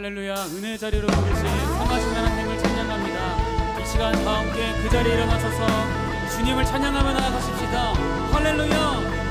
할렐루야. 은혜 자리로 부르신 성하신 하나님을 찬양합니다. 이 시간 다 함께 그 자리에 일어나셔서 주님을 찬양하며 나아가십시다. 할렐루야.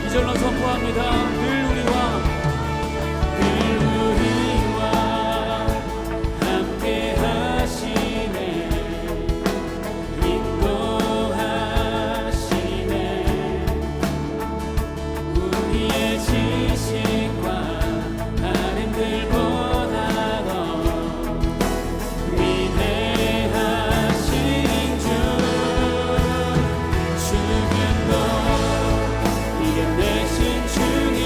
이절로 선포합니다. 늘 우리와 함께 하시네. 인도하시네. 우리의 지식과 바램들보다 더 위대하신 주, 죽음도 이겨내신 주님,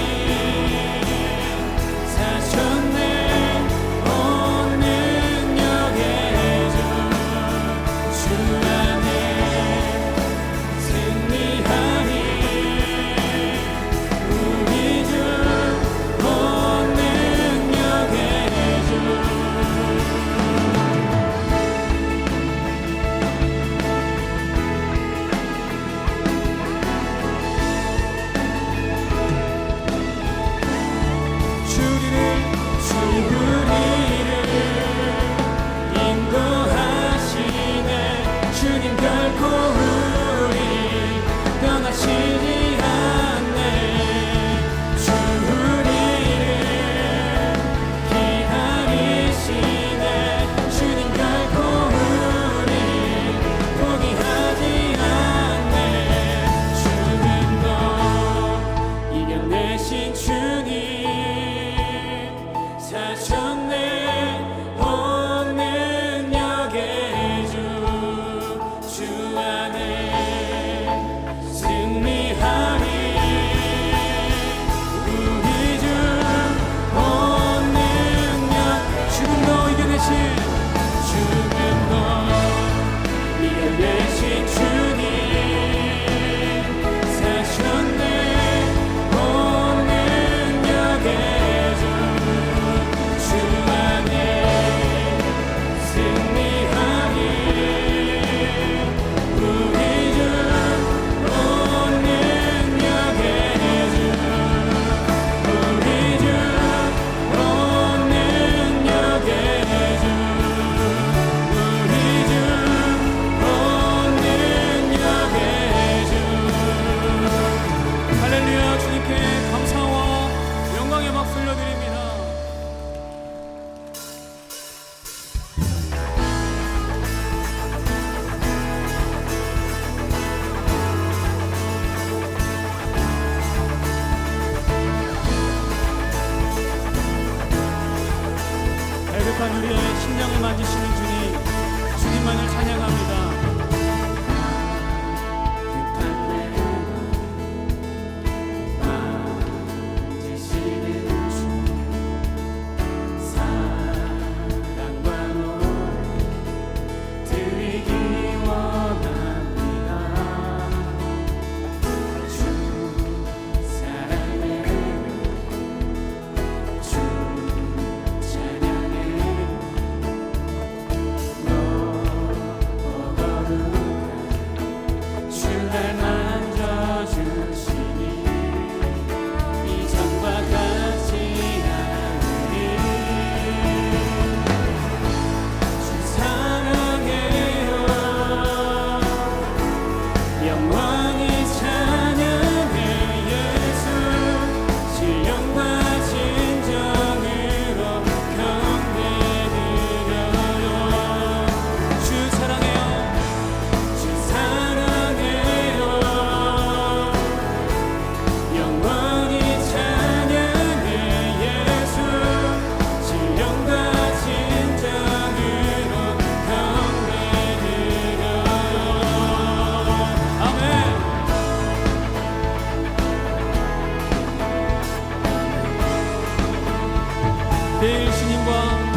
매일 주님과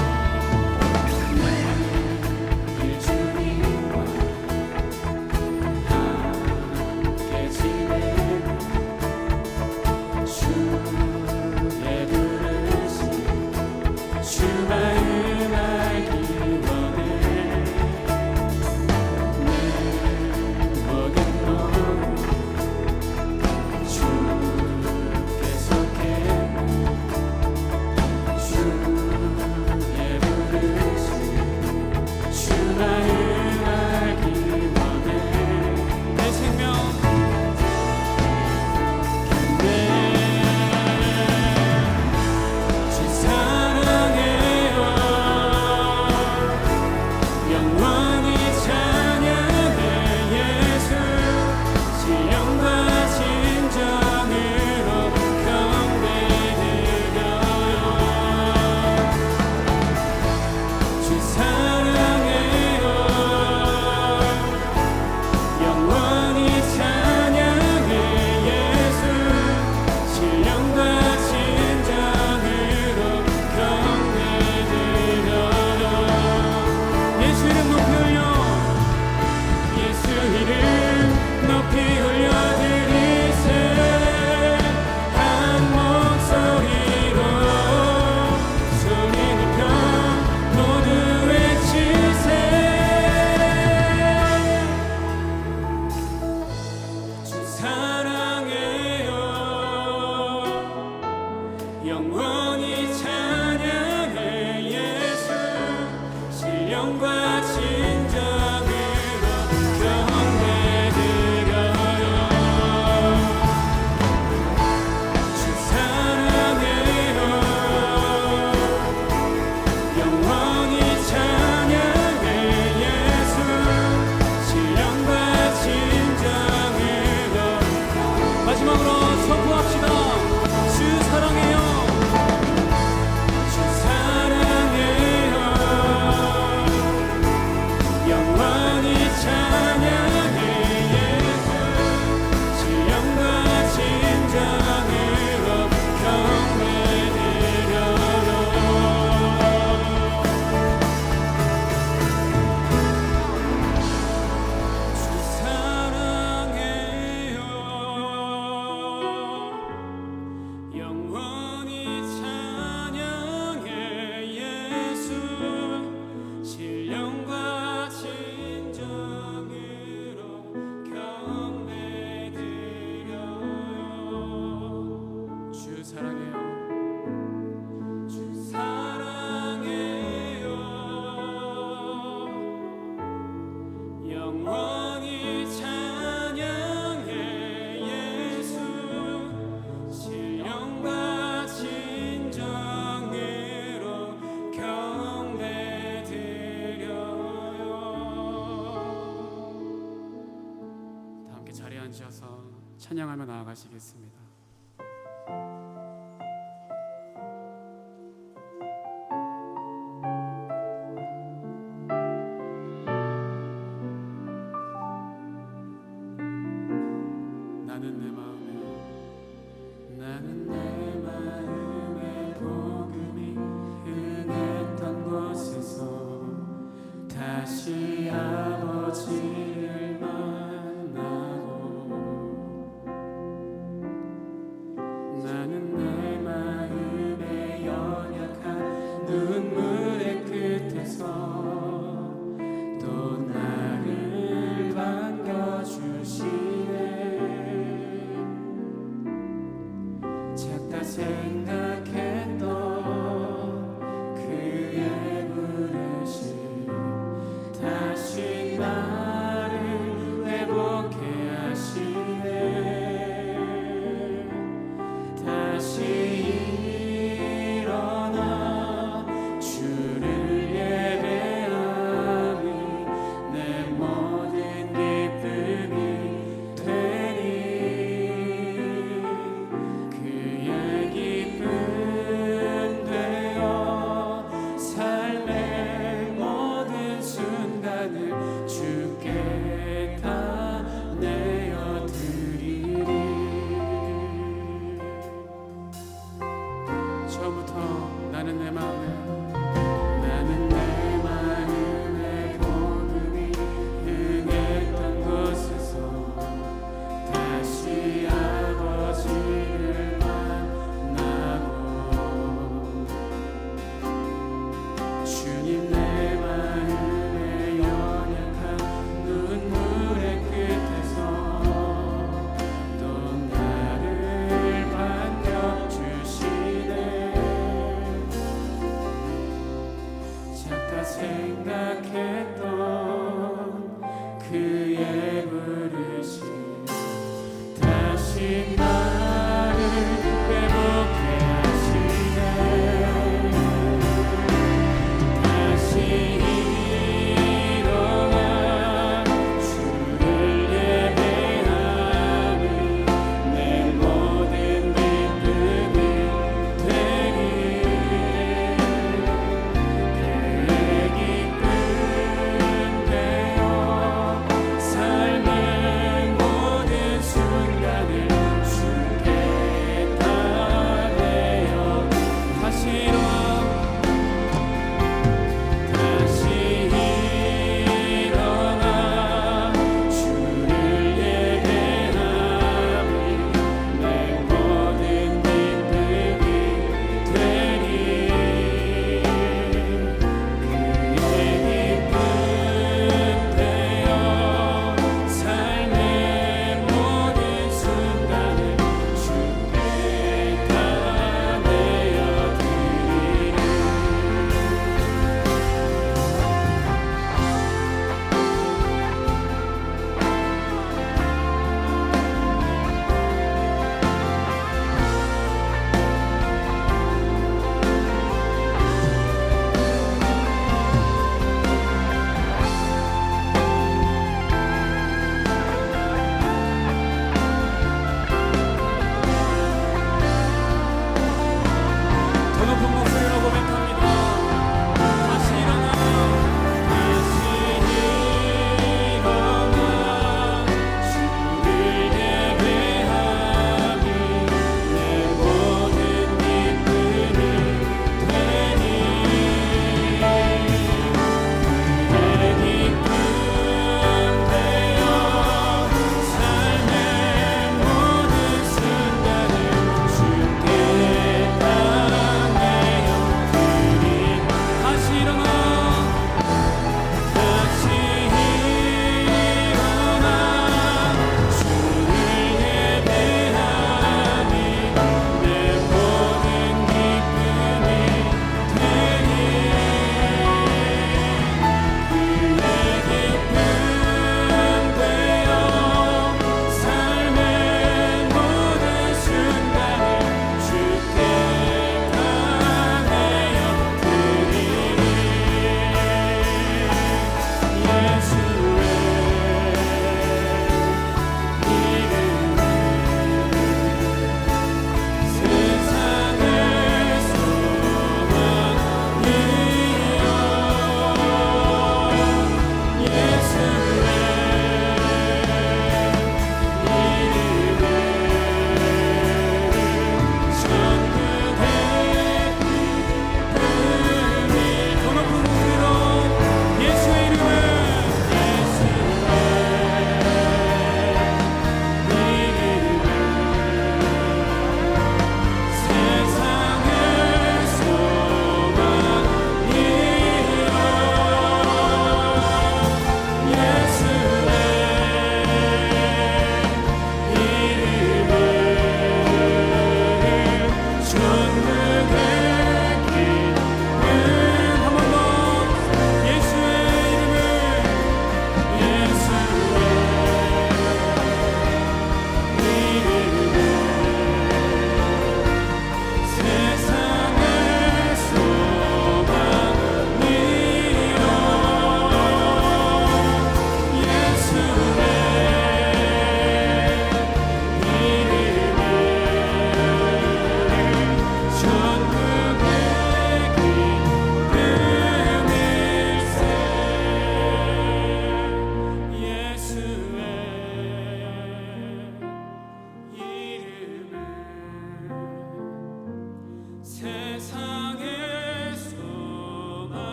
영원히 찬양해 예수 신령과 진정으로 경배드려요. 주 사랑해요. 영원히 찬양해 예수 신령과 진정으로. 마지막으로 선포합시다. 주 사랑해요. 영원히 찬양해 예수 신령과 진정으로 경배드려요. 다 함께 자리에 앉으셔서 찬양하며 나아가시겠습니다. 나는 내 마음에 복음이 흥했던 곳에서 다시 아버지를 만나고, 나는 내 마음에 연약한 눈물의 끝에서 또 나를 반겨주시네. 작다 생각했던 그의 부르심 다시 나를 회복해 하시네. 다시 일어나 주를 예배함이 내 모든 기쁨이 되니, 그의 기쁨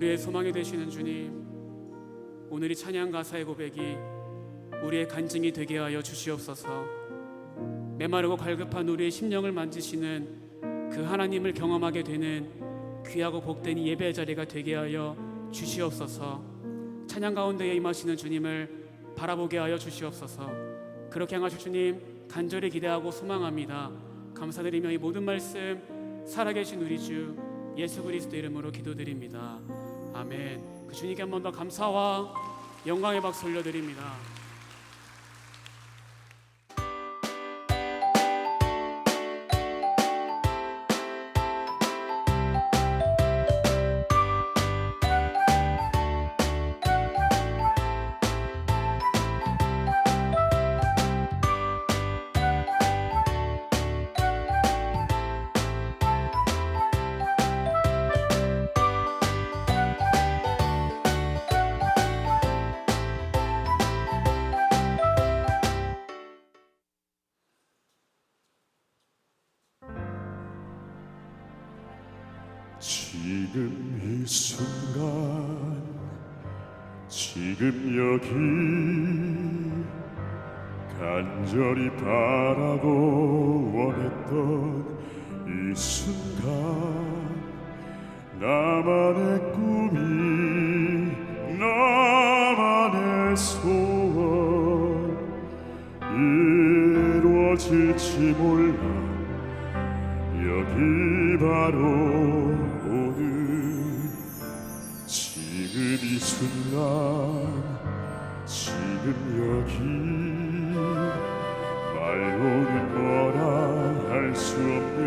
우리의 소망이 되시는 주님, 오늘 이 찬양 가사의 고백이 우리의 간증이 되게 하여 주시옵소서. 메마르고 갈급한 우리의 심령을 만지시는 그 하나님을 경험하게 되는 귀하고 복된 이 예배의 자리가 되게 하여 주시옵소서. 찬양 가운데에 임하시는 주님을 바라보게 하여 주시옵소서. 그렇게 향하실 주님 간절히 기대하고 소망합니다. 감사드리며 이 모든 말씀 살아계신 우리 주 예수 그리스도 이름으로 기도드립니다. 아멘. 그 주님께 한 번 더 감사와 영광의 박수 올려드립니다. 지금 이 순간, 지금 여기 간절히 바라고 원했던 이 순간, 나만의 꿈이, 나만의 소원 이루어질지 몰라. 여기 바로 오늘, 지금 이 순간, 지금 여기 말로는 뭐라 할 수 없는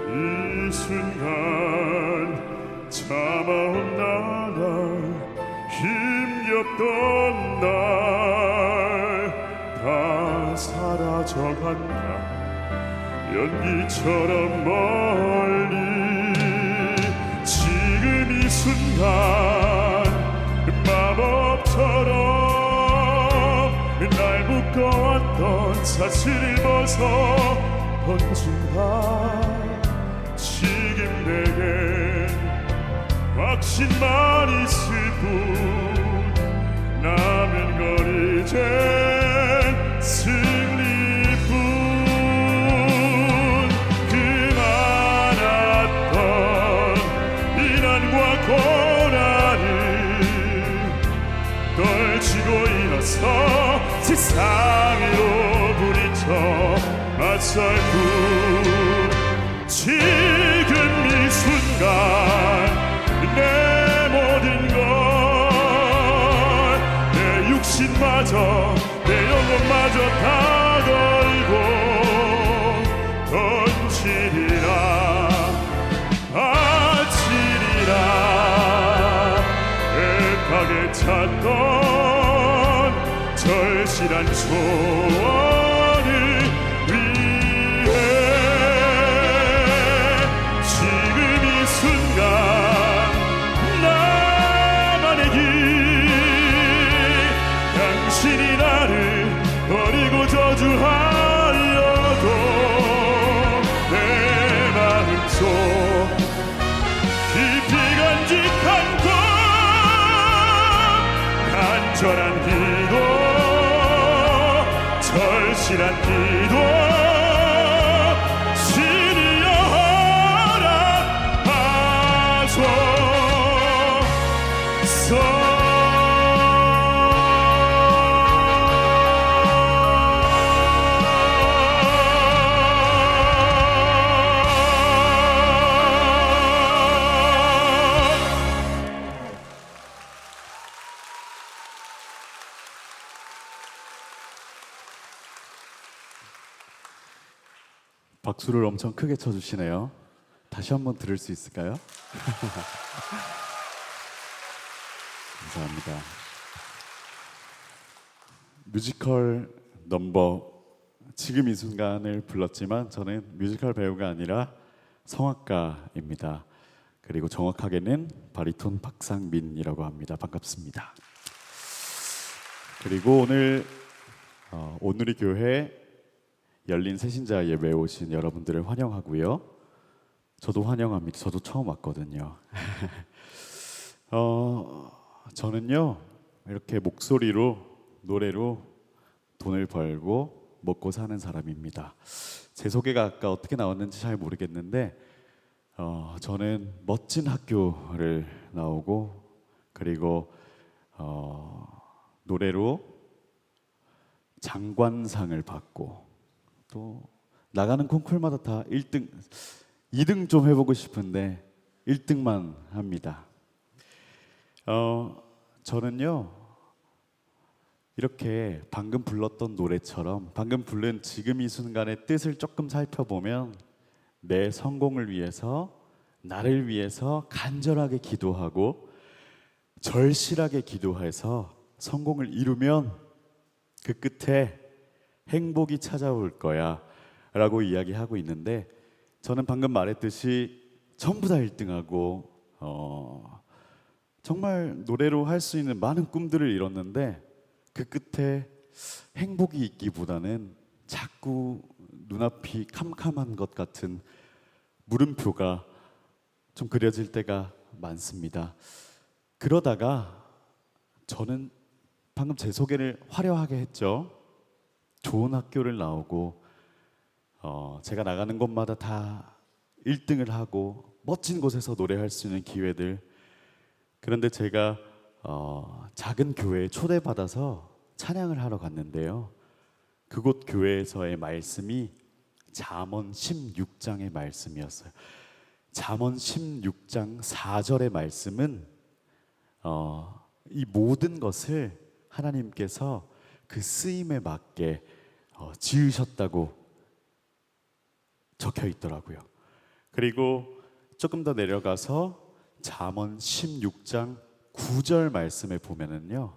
이 순간, 참아온 나날, 힘겹던 날 다 사라져간다. 연기처럼 멀리. 지금 이 순간 마법처럼 날 묶어왔던 사슬을 벗어 던진다. 지금 내겐 확신만 있을 뿐, 남은 건 이젠 승리뿐. 떨치고 일어서 세상으로 부딪혀 맞설 뿐. 지금 이 순간 내 모든 걸, 내 육신마저 내 영혼마저 다 걸고 던지리라, 바치리라. 애타게 찾던 절실한 소원을 위해. 지금 이 순간 나만의 길, 당신이 나를 버리고 저주하여도 내 마음속 깊이 간직한 곳, 간절한 기도, 절실한 기도, 신이여 허락하소서. 박수를 엄청 크게 쳐주시네요. 다시 한번 들을 수 있을까요? 감사합니다. 뮤지컬 넘버 지금 이 순간을 불렀지만 저는 뮤지컬 배우가 아니라 성악가입니다. 그리고 정확하게는 바리톤 박상민이라고 합니다. 반갑습니다. 그리고 오늘이 교회 열린 새신자 예배에 오신 여러분들을 환영하고요. 저도 환영합니다. 저도 처음 왔거든요. 저는요 이렇게 목소리로 노래로 돈을 벌고 먹고 사는 사람입니다. 제 소개가 아까 어떻게 나왔는지 잘 모르겠는데 저는 멋진 학교를 나오고 그리고 노래로 장관상을 받고 또 나가는 콩쿨마다 다 1등, 2등 좀 해보고 싶은데 1등만 합니다. 저는요 이렇게 방금 불렀던 노래처럼 방금 부른 지금 이 순간의 뜻을 조금 살펴보면 내 성공을 위해서 나를 위해서 간절하게 기도하고 절실하게 기도해서 성공을 이루면 그 끝에 행복이 찾아올 거야 라고 이야기하고 있는데 저는 방금 말했듯이 전부 다 1등하고 정말 노래로 할 수 있는 많은 꿈들을 이뤘는데 그 끝에 행복이 있기보다는 자꾸 눈앞이 캄캄한 것 같은 물음표가 좀 그려질 때가 많습니다. 그러다가 저는 방금 제 소개를 화려하게 했죠. 좋은 학교를 나오고 제가 나가는 곳마다 다 1등을 하고 멋진 곳에서 노래할 수 있는 기회들. 그런데 제가 작은 교회에 초대받아서 찬양을 하러 갔는데요. 그곳 교회에서의 말씀이 잠언 16장의 말씀이었어요. 잠언 16장 4절의 말씀은 이 모든 것을 하나님께서 그 쓰임에 맞게 지으셨다고 적혀 있더라고요. 그리고 조금 더 내려가서 잠언 16장 9절 말씀에 보면은요,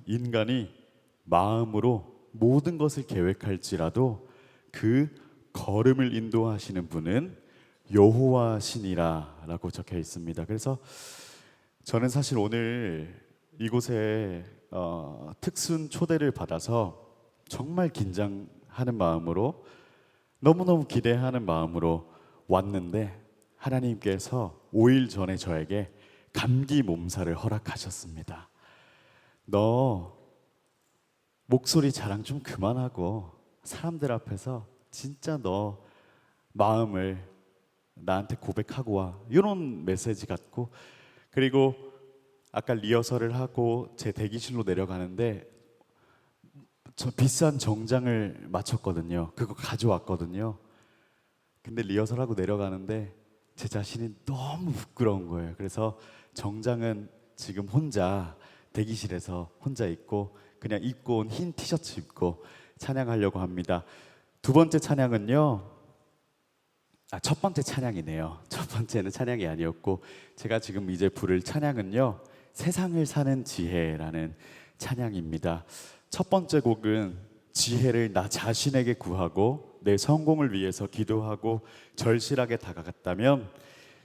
인간이 마음으로 모든 것을 계획할지라도 그 걸음을 인도하시는 분은 여호와시니라라고 적혀 있습니다. 그래서 저는 사실 오늘 이곳에 특순 초대를 받아서 정말 긴장하는 마음으로 너무너무 기대하는 마음으로 왔는데 하나님께서 5일 전에 저에게 감기 몸살을 허락하셨습니다. 너 목소리 자랑 좀 그만하고 사람들 앞에서 진짜 너 마음을 나한테 고백하고 와, 이런 메시지 같고, 그리고 아까 리허설을 하고 제 대기실로 내려가는데 저 비싼 정장을 맞췄거든요. 그거 가져왔거든요. 근데 리허설하고 내려가는데 제 자신이 너무 부끄러운 거예요. 그래서 정장은 지금 혼자 대기실에서 혼자 입고 그냥 입고 온 흰 티셔츠 입고 찬양하려고 합니다. 두 번째 찬양은요, 첫 번째 찬양이네요. 첫 번째는 찬양이 아니었고 제가 지금 이제 부를 찬양은요, 세상을 사는 지혜라는 찬양입니다. 첫 번째 곡은 지혜를 나 자신에게 구하고 내 성공을 위해서 기도하고 절실하게 다가갔다면,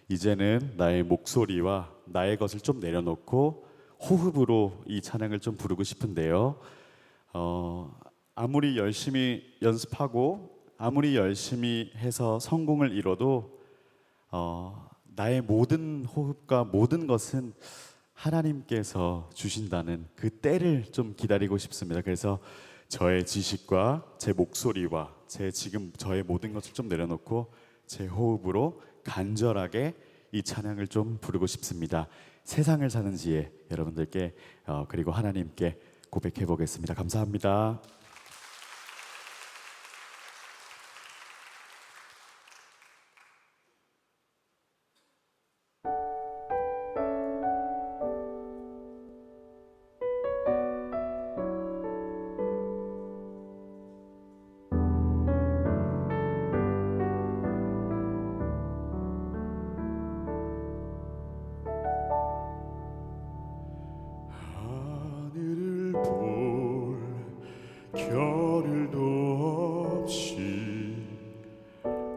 이제는 나의 목소리와 나의 것을 좀 내려놓고 호흡으로 이 찬양을 좀 부르고 싶은데요. 아무리 열심히 연습하고 아무리 열심히 해서 성공을 이뤄도 나의 모든 호흡과 모든 것은 하나님께서 주신다는 그 때를 좀 기다리고 싶습니다. 그래서 저의 지식과 제 목소리와 지금 저의 모든 것을 좀 내려놓고 제 호흡으로 간절하게 이 찬양을 좀 부르고 싶습니다. 세상을 사는 지혜, 여러분들께 그리고 하나님께 고백해 보겠습니다. 감사합니다. 하늘을 볼 겨를도 없이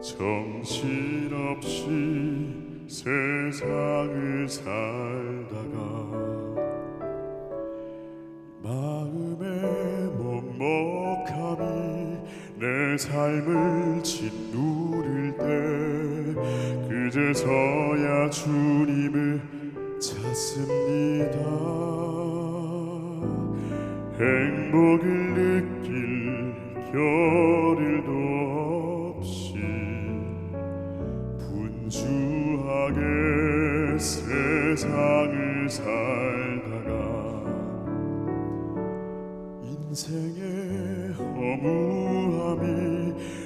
정신없이 세상을 살다가 마음의 먹먹함이 내 삶을 짓누를 때 그제서야 주님을 찾습니다. 행복을 느낄 겨를도 없이 분주하게 세상을 살다가 인생의 허무함이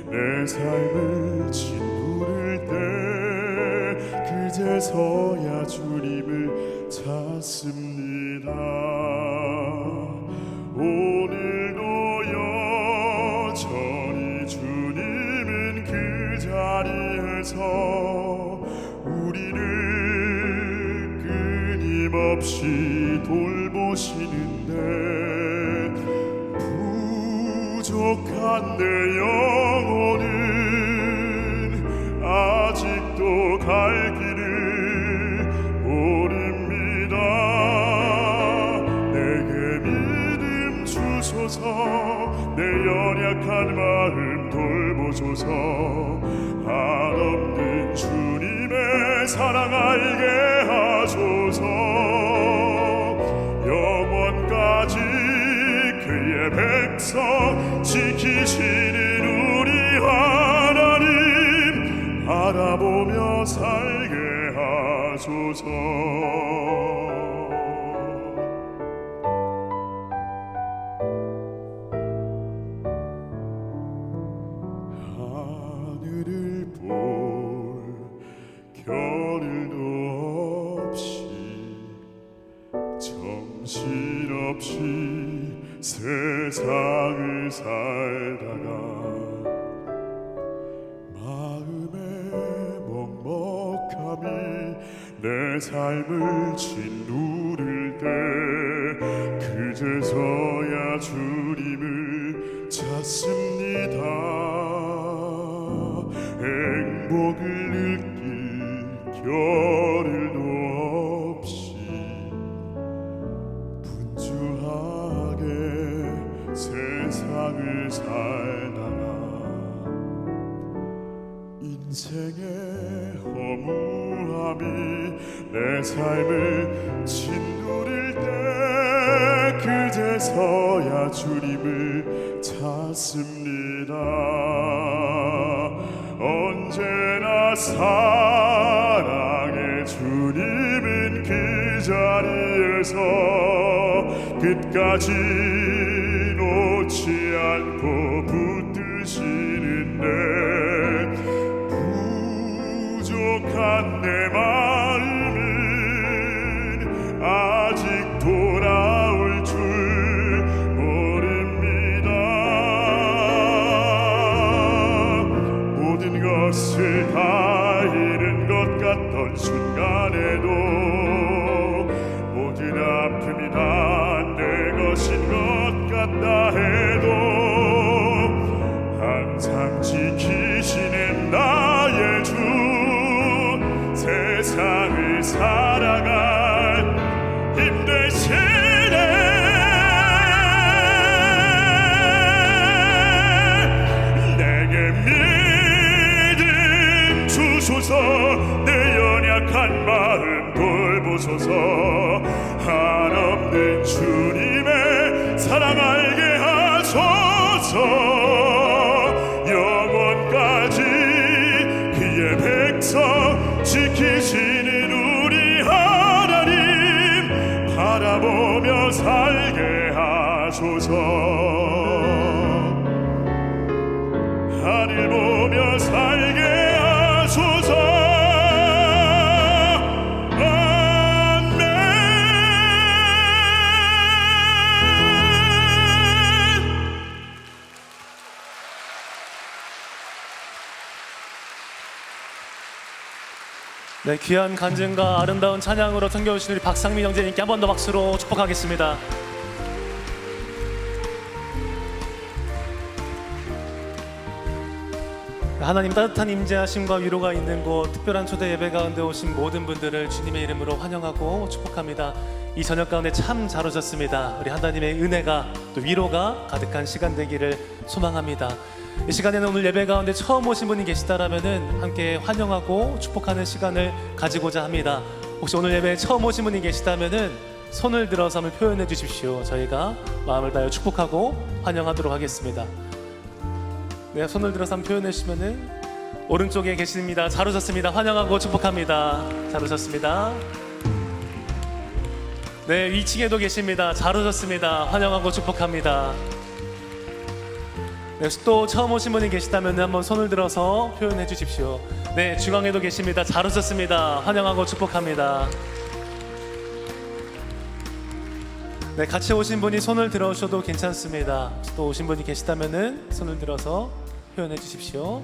내 삶을 짓누를 때 그제서야 주님을 찾습니다. 오늘도 여전히 주님은 그 자리에서 우리를 끊임없이 돌보시는데 부족한 내 영혼은 아직도 갈 길을 모릅니다. 내게 믿음 주소서. 내 연약한 마음 돌보소서. 한없는 주님의 사랑 알게 하소서. 영원까지 그의 백성 지키시는 우리 하나님 바라보며 살게 하소서. 하늘을 볼 겨를도 없이 정신없이 세상을 살다가 마음의 먹먹함이 내 삶을 짓누를 때 그제서야 주님을 찾습니다. 행복을 느낄 겨를도 없이 분주하게 세상을 살다가 인생의 허무함이 내 삶을 짓누를 때 그제서야 주님을 찾습니다. 언제나 사랑의 주님은 그 자리에서 끝까지 놓지 않고 붙드시는데 부족한 내 마음은 아직 돌아올 줄 모릅니다. 모든 것을 다 잃은 것 같던 순간에도 모든 아픔이 다 내 것인 것 같다 해도 항상 지키시는 나의 주 세상을 살아갈 힘 되시네. 내게 믿음 주소서. 내 연약한 마음 돌보소서. 한없는 주님의 사랑 알게 하소서. 영원까지 그의 백성 지키시는 우리 하나님 바라보며 살게 하소서. 하늘 보며 살게 하소서. 네, 귀한 간증과 아름다운 찬양으로 섬겨주신 우리 박상민 형제님께 한 번 더 박수로 축복하겠습니다. 하나님 따뜻한 임재하심과 위로가 있는 곳 특별한 초대 예배 가운데 오신 모든 분들을 주님의 이름으로 환영하고 축복합니다. 이 저녁 가운데 참 잘 오셨습니다. 우리 하나님의 은혜가 또 위로가 가득한 시간 되기를 소망합니다. 이 시간에는 오늘 예배 가운데 처음 오신 분이 계시다라면은 함께 환영하고 축복하는 시간을 가지고자 합니다. 혹시 오늘 예배에 처음 오신 분이 계시다면은 손을 들어서 한번 표현해 주십시오. 저희가 마음을 다하여 축복하고 환영하도록 하겠습니다. 네, 손을 들어서 한번 표현해 주시면은 오른쪽에 계십니다. 잘 오셨습니다. 환영하고 축복합니다. 잘 오셨습니다. 네, 위층에도 계십니다. 잘 오셨습니다. 환영하고 축복합니다. 네, 혹시 또 처음 오신 분이 계시다면 한번 손을 들어서 표현해 주십시오. 네, 중앙에도 계십니다. 잘 오셨습니다. 환영하고 축복합니다. 네, 같이 오신 분이 손을 들어주셔도 괜찮습니다. 혹시 또 오신 분이 계시다면 손을 들어서 표현해 주십시오.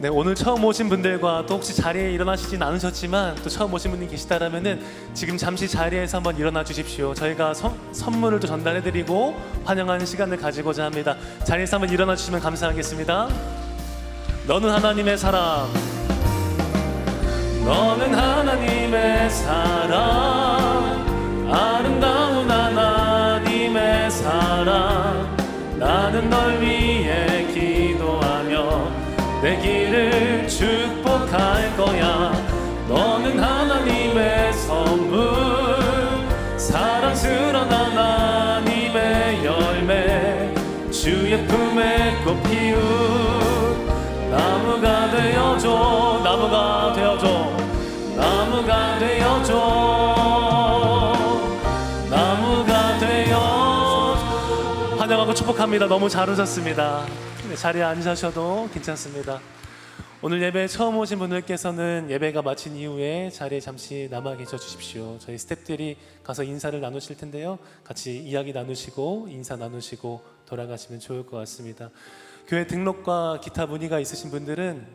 네, 오늘 처음 오신 분들과 또 혹시 자리에 일어나시진 않으셨지만 또 처음 오신 분이 계시다라면은 지금 잠시 자리에서 한번 일어나 주십시오. 저희가 선물을 또 전달해드리고 환영하는 시간을 가지고자 합니다. 자리에서 한번 일어나 주시면 감사하겠습니다. 너는 하나님의 사랑, 너는 하나님의 사랑, 아름다운 하나님의 사랑. 나는 널 위해 기도하며 내 길을 축복할 거야. 너는 하나님의 선물, 사랑스러운 하나님의 열매, 주의 품에 꽃 피운 나무가 되어줘. 나무가 되어줘. 나무가 되어줘. 나무가 되어줘. 환영하고 축복합니다. 너무 잘 오셨습니다. 네, 자리에 앉으셔도 괜찮습니다. 오늘 예배 처음 오신 분들께서는 예배가 마친 이후에 자리에 잠시 남아 계셔 주십시오. 저희 스태프들이 가서 인사를 나누실 텐데요. 같이 이야기 나누시고 인사 나누시고 돌아가시면 좋을 것 같습니다. 교회 등록과 기타 문의가 있으신 분들은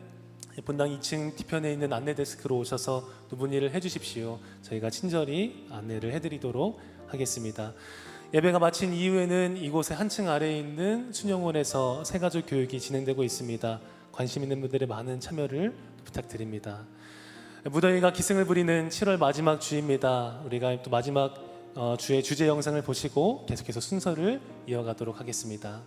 본당 2층 뒤편에 있는 안내 데스크로 오셔서 또 문의를 해주십시오. 저희가 친절히 안내를 해드리도록 하겠습니다. 예배가 마친 이후에는 이곳에 한층 아래에 있는 순영원에서 새가족 교육이 진행되고 있습니다. 관심 있는 분들의 많은 참여를 부탁드립니다. 무더위가 기승을 부리는 7월 마지막 주입니다. 우리가 또 마지막 주의 주제 영상을 보시고 계속해서 순서를 이어가도록 하겠습니다.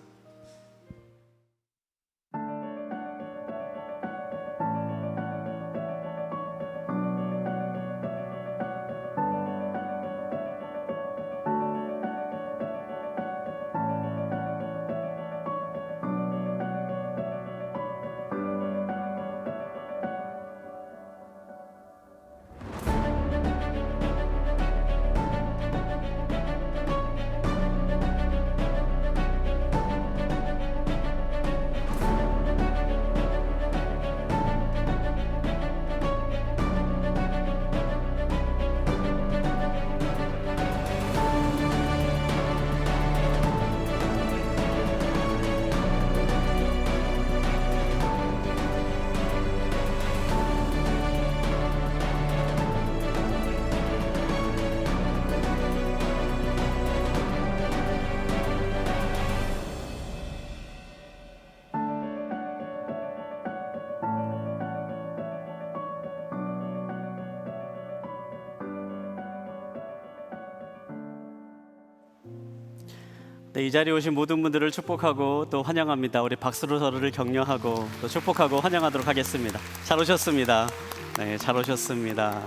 네, 이 자리에 오신 모든 분들을 축복하고 또 환영합니다. 우리 박수로 서로를 격려하고 또 축복하고 환영하도록 하겠습니다. 잘 오셨습니다. 네, 잘 오셨습니다.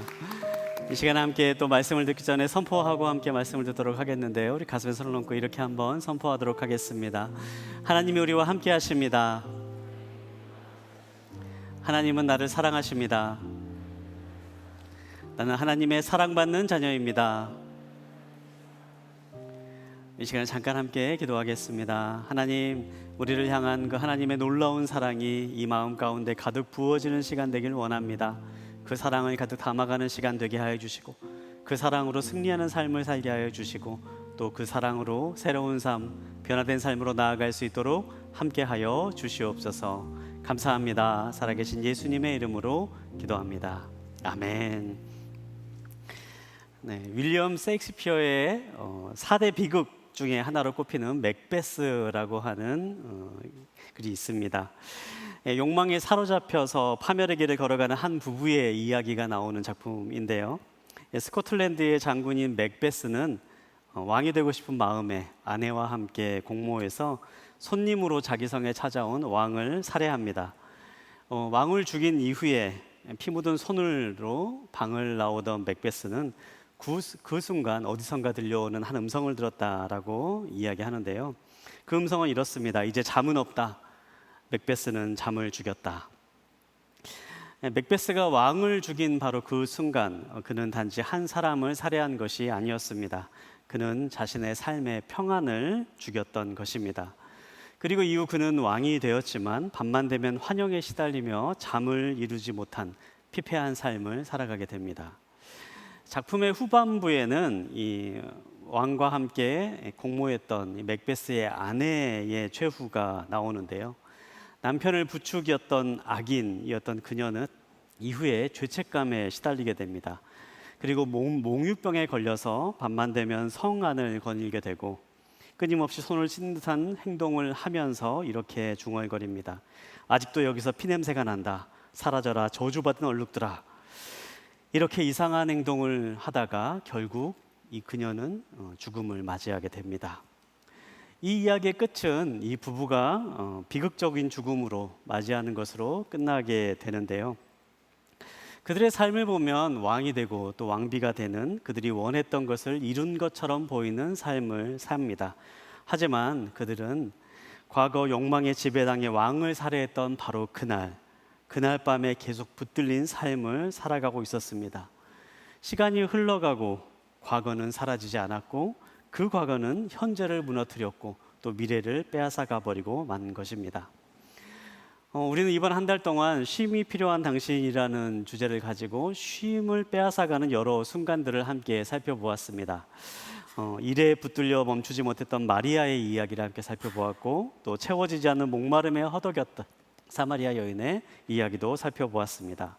이 시간에 함께 또 말씀을 듣기 전에 선포하고 함께 말씀을 듣도록 하겠는데요. 우리 가슴에 손을 얹고 이렇게 한번 선포하도록 하겠습니다. 하나님이 우리와 함께 하십니다. 하나님은 나를 사랑하십니다. 나는 하나님의 사랑받는 자녀입니다. 이 시간에 잠깐 함께 기도하겠습니다. 하나님, 우리를 향한 그 하나님의 놀라운 사랑이 이 마음 가운데 가득 부어지는 시간 되길 원합니다. 그 사랑을 가득 담아가는 시간 되게 하여 주시고, 그 사랑으로 승리하는 삶을 살게 하여 주시고, 또 그 사랑으로 새로운 삶, 변화된 삶으로 나아갈 수 있도록 함께 하여 주시옵소서. 감사합니다. 살아계신 예수님의 이름으로 기도합니다. 아멘. 네, 윌리엄 셰익스피어의 4대 비극 중에 하나로 꼽히는 맥베스라고 하는 글이 있습니다. 욕망에 사로잡혀서 파멸의 길을 걸어가는 한 부부의 이야기가 나오는 작품인데요. 스코틀랜드의 장군인 맥베스는 왕이 되고 싶은 마음에 아내와 함께 공모해서 손님으로 자기 성에 찾아온 왕을 살해합니다. 왕을 죽인 이후에 피 묻은 손으로 방을 나오던 맥베스는 그 순간 어디선가 들려오는 한 음성을 들었다라고 이야기하는데요. 그 음성은 이렇습니다. 이제 잠은 없다. 맥베스는 잠을 죽였다. 맥베스가 왕을 죽인 바로 그 순간 그는 단지 한 사람을 살해한 것이 아니었습니다. 그는 자신의 삶의 평안을 죽였던 것입니다. 그리고 이후 그는 왕이 되었지만 밤만 되면 환영에 시달리며 잠을 이루지 못한 피폐한 삶을 살아가게 됩니다. 작품의 후반부에는 이 왕과 함께 공모했던 이 맥베스의 아내의 최후가 나오는데요. 남편을 부추겼던 악인이었던 그녀는 이후에 죄책감에 시달리게 됩니다. 그리고 몽유병에 걸려서 밤만 되면 성안을 거닐게 되고 끊임없이 손을 씻는 듯한 행동을 하면서 이렇게 중얼거립니다. 아직도 여기서 피냄새가 난다. 사라져라 저주받은 얼룩들아. 이렇게 이상한 행동을 하다가 결국 이 그녀는 죽음을 맞이하게 됩니다. 이 이야기의 끝은 이 부부가 비극적인 죽음으로 맞이하는 것으로 끝나게 되는데요. 그들의 삶을 보면 왕이 되고 또 왕비가 되는 그들이 원했던 것을 이룬 것처럼 보이는 삶을 삽니다. 하지만 그들은 과거 욕망의 지배당해 왕을 살해했던 바로 그날 밤에 계속 붙들린 삶을 살아가고 있었습니다. 시간이 흘러가고 과거는 사라지지 않았고 그 과거는 현재를 무너뜨렸고 또 미래를 빼앗아가 버리고 만 것입니다. 우리는 이번 한 달 동안 쉼이 필요한 당신이라는 주제를 가지고 쉼을 빼앗아가는 여러 순간들을 함께 살펴보았습니다. 일에 붙들려 멈추지 못했던 마리아의 이야기를 함께 살펴보았고 또 채워지지 않는 목마름에 허덕였던 사마리아 여인의 이야기도 살펴보았습니다.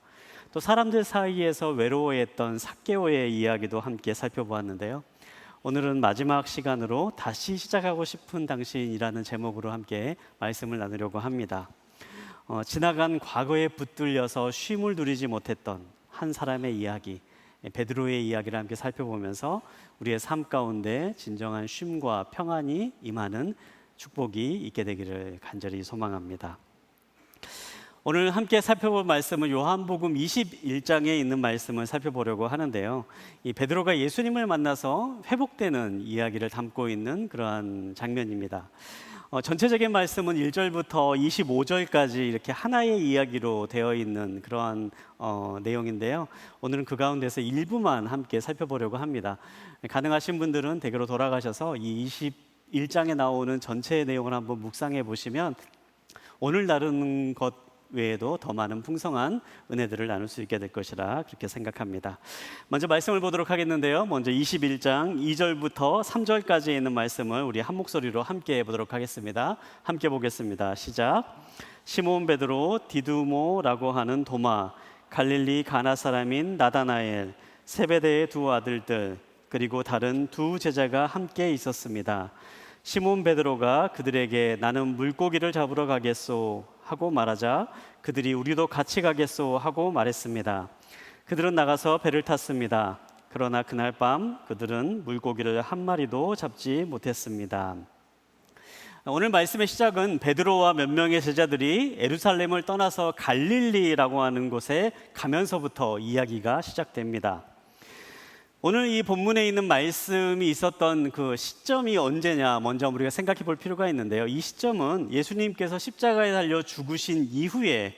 또 사람들 사이에서 외로워했던 삭개오의 이야기도 함께 살펴보았는데요. 오늘은 마지막 시간으로 다시 시작하고 싶은 당신이라는 제목으로 함께 말씀을 나누려고 합니다. 지나간 과거에 붙들려서 쉼을 누리지 못했던 한 사람의 이야기, 베드로의 이야기를 함께 살펴보면서 우리의 삶 가운데 진정한 쉼과 평안이 임하는 축복이 있게 되기를 간절히 소망합니다. 오늘 함께 살펴볼 말씀은 요한복음 21장에 있는 말씀을 살펴보려고 하는데요. 이 베드로가 예수님을 만나서 회복되는 이야기를 담고 있는 그러한 장면입니다. 전체적인 말씀은 1절부터 25절까지 이렇게 하나의 이야기로 되어 있는 그러한 내용인데요. 오늘은 그 가운데서 일부만 함께 살펴보려고 합니다. 가능하신 분들은 댁으로 돌아가셔서 이 21장에 나오는 전체의 내용을 한번 묵상해 보시면 오늘 다루는 것 외에도 더 많은 풍성한 은혜들을 나눌 수 있게 될 것이라 그렇게 생각합니다. 먼저 말씀을 보도록 하겠는데요. 먼저 21장 2절부터 3절까지 있는 말씀을 우리 한 목소리로 함께 보도록 하겠습니다. 함께 보겠습니다. 시작. 시몬 베드로, 디두모라고 하는 도마, 갈릴리 가나 사람인 나다나엘, 세베대의 두 아들들, 그리고 다른 두 제자가 함께 있었습니다. 시몬 베드로가 그들에게 나는 물고기를 잡으러 가겠소 하고 말하자 그들이 우리도 같이 가겠소 하고 말했습니다. 그들은 나가서 배를 탔습니다. 그러나 그날 밤 그들은 물고기를 한 마리도 잡지 못했습니다. 오늘 말씀의 시작은 베드로와 몇 명의 제자들이 예루살렘을 떠나서 갈릴리라고 하는 곳에 가면서부터 이야기가 시작됩니다. 오늘 이 본문에 있는 말씀이 있었던 그 시점이 언제냐 먼저 우리가 생각해 볼 필요가 있는데요. 이 시점은 예수님께서 십자가에 달려 죽으신 이후에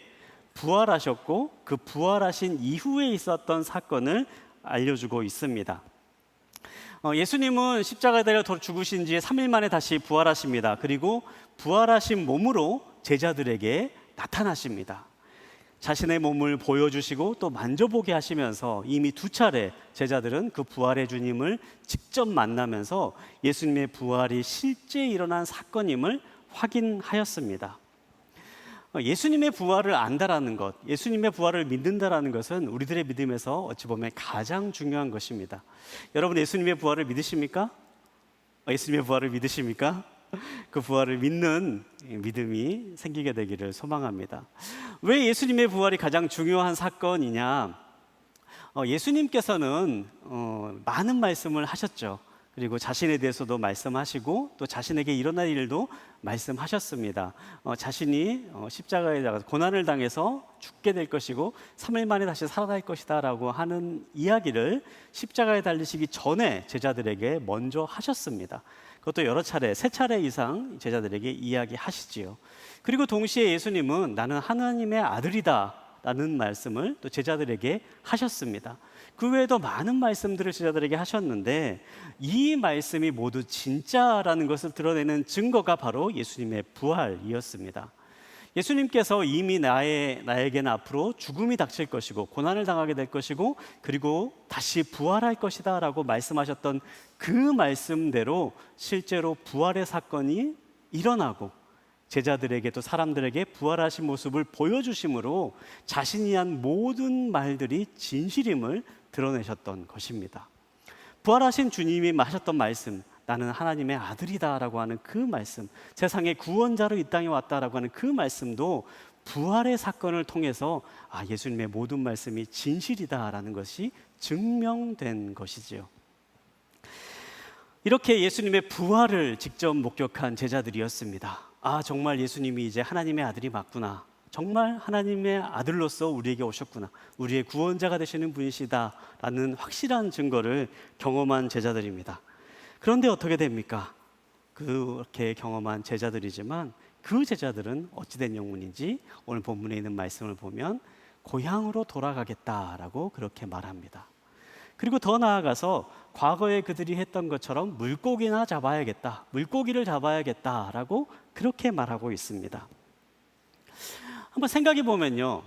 부활하셨고 그 부활하신 이후에 있었던 사건을 알려주고 있습니다. 예수님은 십자가에 달려 죽으신 지 3일 만에 다시 부활하십니다. 그리고 부활하신 몸으로 제자들에게 나타나십니다. 자신의 몸을 보여주시고 또 만져보게 하시면서 이미 2차례 제자들은 그 부활의 주님을 직접 만나면서 예수님의 부활이 실제 일어난 사건임을 확인하였습니다. 예수님의 부활을 안다라는 것, 예수님의 부활을 믿는다라는 것은 우리들의 믿음에서 어찌 보면 가장 중요한 것입니다. 여러분 예수님의 부활을 믿으십니까? 예수님의 부활을 믿으십니까? 그 부활을 믿는 믿음이 생기게 되기를 소망합니다. 왜 예수님의 부활이 가장 중요한 사건이냐? 예수님께서는 많은 말씀을 하셨죠. 그리고 자신에 대해서도 말씀하시고 또 자신에게 일어날 일도 말씀하셨습니다. 자신이 십자가에 고난을 당해서 죽게 될 것이고 3일 만에 다시 살아날 것이다 라고 하는 이야기를 십자가에 달리시기 전에 제자들에게 먼저 하셨습니다. 그것도 여러 차례, 3차례 이상 제자들에게 이야기하시지요. 그리고 동시에 예수님은 나는 하나님의 아들이다 라는 말씀을 또 제자들에게 하셨습니다. 그 외에도 많은 말씀들을 제자들에게 하셨는데 이 말씀이 모두 진짜라는 것을 드러내는 증거가 바로 예수님의 부활이었습니다. 예수님께서 이미 나에게는 앞으로 죽음이 닥칠 것이고 고난을 당하게 될 것이고 그리고 다시 부활할 것이다 라고 말씀하셨던 그 말씀대로 실제로 부활의 사건이 일어나고 제자들에게 또 사람들에게 부활하신 모습을 보여주심으로 자신이 한 모든 말들이 진실임을 드러내셨던 것입니다. 부활하신 주님이 하셨던 말씀, 나는 하나님의 아들이다라고 하는 그 말씀, 세상의 구원자로 이 땅에 왔다라고 하는 그 말씀도 부활의 사건을 통해서 예수님의 모든 말씀이 진실이다라는 것이 증명된 것이지요. 이렇게 예수님의 부활을 직접 목격한 제자들이었습니다. 정말 예수님이 이제 하나님의 아들이 맞구나. 정말 하나님의 아들로서 우리에게 오셨구나. 우리의 구원자가 되시는 분이시다라는 확실한 증거를 경험한 제자들입니다. 그런데 어떻게 됩니까? 그렇게 경험한 제자들이지만 그 제자들은 어찌된 영문인지 오늘 본문에 있는 말씀을 보면 고향으로 돌아가겠다라고 그렇게 말합니다. 그리고 더 나아가서 과거에 그들이 했던 것처럼 물고기를 잡아야겠다라고 그렇게 말하고 있습니다. 한번 생각해 보면요,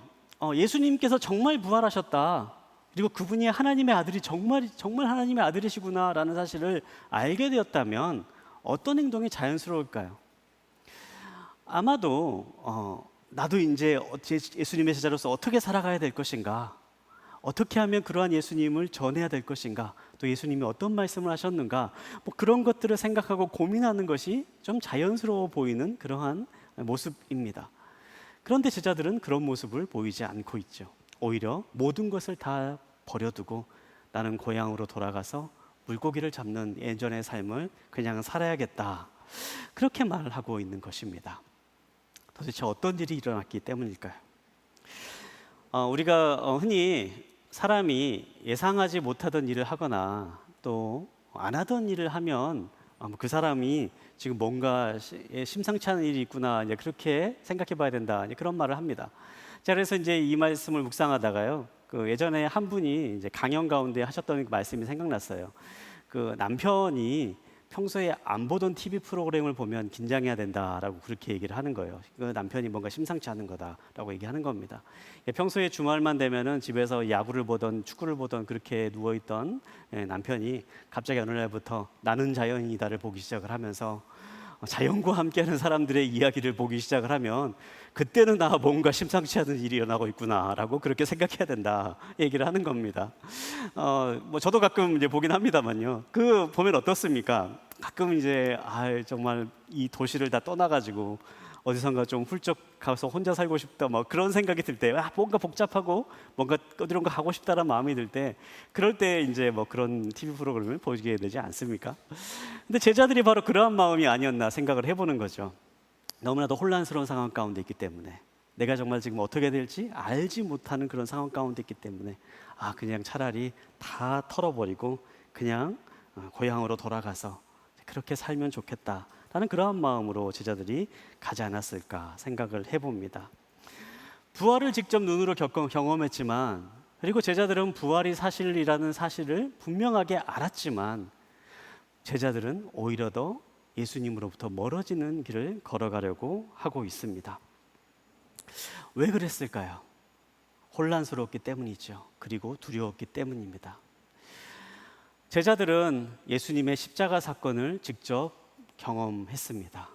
예수님께서 정말 부활하셨다. 그리고 그분이 하나님의 아들이 정말 하나님의 아들이시구나라는 사실을 알게 되었다면 어떤 행동이 자연스러울까요? 아마도 나도 이제 예수님의 제자로서 어떻게 살아가야 될 것인가, 어떻게 하면 그러한 예수님을 전해야 될 것인가, 또 예수님이 어떤 말씀을 하셨는가, 그런 것들을 생각하고 고민하는 것이 좀 자연스러워 보이는 그러한 모습입니다. 그런데 제자들은 그런 모습을 보이지 않고 있죠. 오히려 모든 것을 다 버려두고 나는 고향으로 돌아가서 물고기를 잡는 예전의 삶을 그냥 살아야겠다, 그렇게 말을 하고 있는 것입니다. 도대체 어떤 일이 일어났기 때문일까요? 우리가 흔히 사람이 예상하지 못하던 일을 하거나 또 안 하던 일을 하면 그 사람이 지금 뭔가 심상치 않은 일이 있구나, 이제 그렇게 생각해 봐야 된다, 이제 그런 말을 합니다. 자, 그래서 이제 이 말씀을 묵상하다가요, 그 예전에 한 분이 이제 강연 가운데 하셨던 말씀이 생각났어요. 그 남편이 평소에 안 보던 TV 프로그램을 보면 긴장해야 된다라고 그렇게 얘기를 하는 거예요. 그 남편이 뭔가 심상치 않은 거다라고 얘기하는 겁니다. 평소에 주말만 되면은 집에서 야구를 보던 축구를 보던 그렇게 누워있던 남편이 갑자기 어느 날부터 나는 자연이다를 보기 시작을 하면서 자연과 함께하는 사람들의 이야기를 보기 시작을 하면 그때는 뭔가 심상치 않은 일이 일어나고 있구나라고 그렇게 생각해야 된다 얘기를 하는 겁니다. 저도 가끔 이제 보긴 합니다만요. 그 보면 어떻습니까? 가끔 이제 정말 이 도시를 다 떠나가지고 어디선가 좀 훌쩍 가서 혼자 살고 싶다, 그런 생각이 들 때, 뭔가 복잡하고 뭔가 어디론가 가고 싶다라는 마음이 들 때, 그럴 때 이제 그런 TV 프로그램을 보게 되지 않습니까? 근데 제자들이 바로 그러한 마음이 아니었나 생각을 해보는 거죠. 너무나도 혼란스러운 상황 가운데 있기 때문에, 내가 정말 지금 어떻게 될지 알지 못하는 그런 상황 가운데 있기 때문에 그냥 차라리 다 털어버리고 그냥 고향으로 돌아가서 그렇게 살면 좋겠다 라는 그러한 마음으로 제자들이 가지 않았을까 생각을 해봅니다. 부활을 직접 눈으로 경험했지만, 그리고 제자들은 부활이 사실이라는 사실을 분명하게 알았지만 제자들은 오히려 더 예수님으로부터 멀어지는 길을 걸어가려고 하고 있습니다. 왜 그랬을까요? 혼란스러웠기 때문이죠. 그리고 두려웠기 때문입니다. 제자들은 예수님의 십자가 사건을 직접 경험했습니다.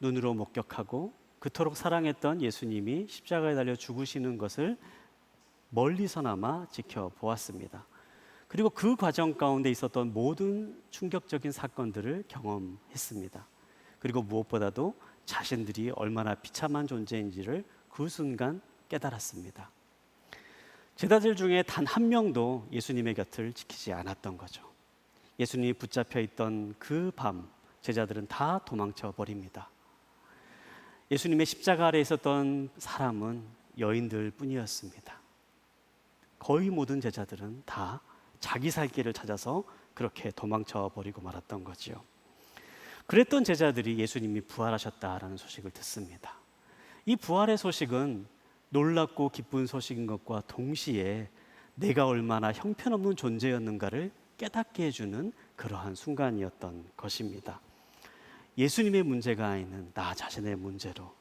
눈으로 목격하고 그토록 사랑했던 예수님이 십자가에 달려 죽으시는 것을 멀리서나마 지켜보았습니다. 그리고 그 과정 가운데 있었던 모든 충격적인 사건들을 경험했습니다. 그리고 무엇보다도 자신들이 얼마나 비참한 존재인지를 그 순간 깨달았습니다. 제자들 중에 단 한 명도 예수님의 곁을 지키지 않았던 거죠. 예수님이 붙잡혀 있던 그 밤, 제자들은 다 도망쳐 버립니다. 예수님의 십자가 아래 있었던 사람은 여인들 뿐이었습니다. 거의 모든 제자들은 다 자기 살 길을 찾아서 그렇게 도망쳐 버리고 말았던 거죠. 그랬던 제자들이 예수님이 부활하셨다라는 소식을 듣습니다. 이 부활의 소식은 놀랍고 기쁜 소식인 것과 동시에 내가 얼마나 형편없는 존재였는가를 깨닫게 해주는 그러한 순간이었던 것입니다. 예수님의 문제가 아닌 나 자신의 문제로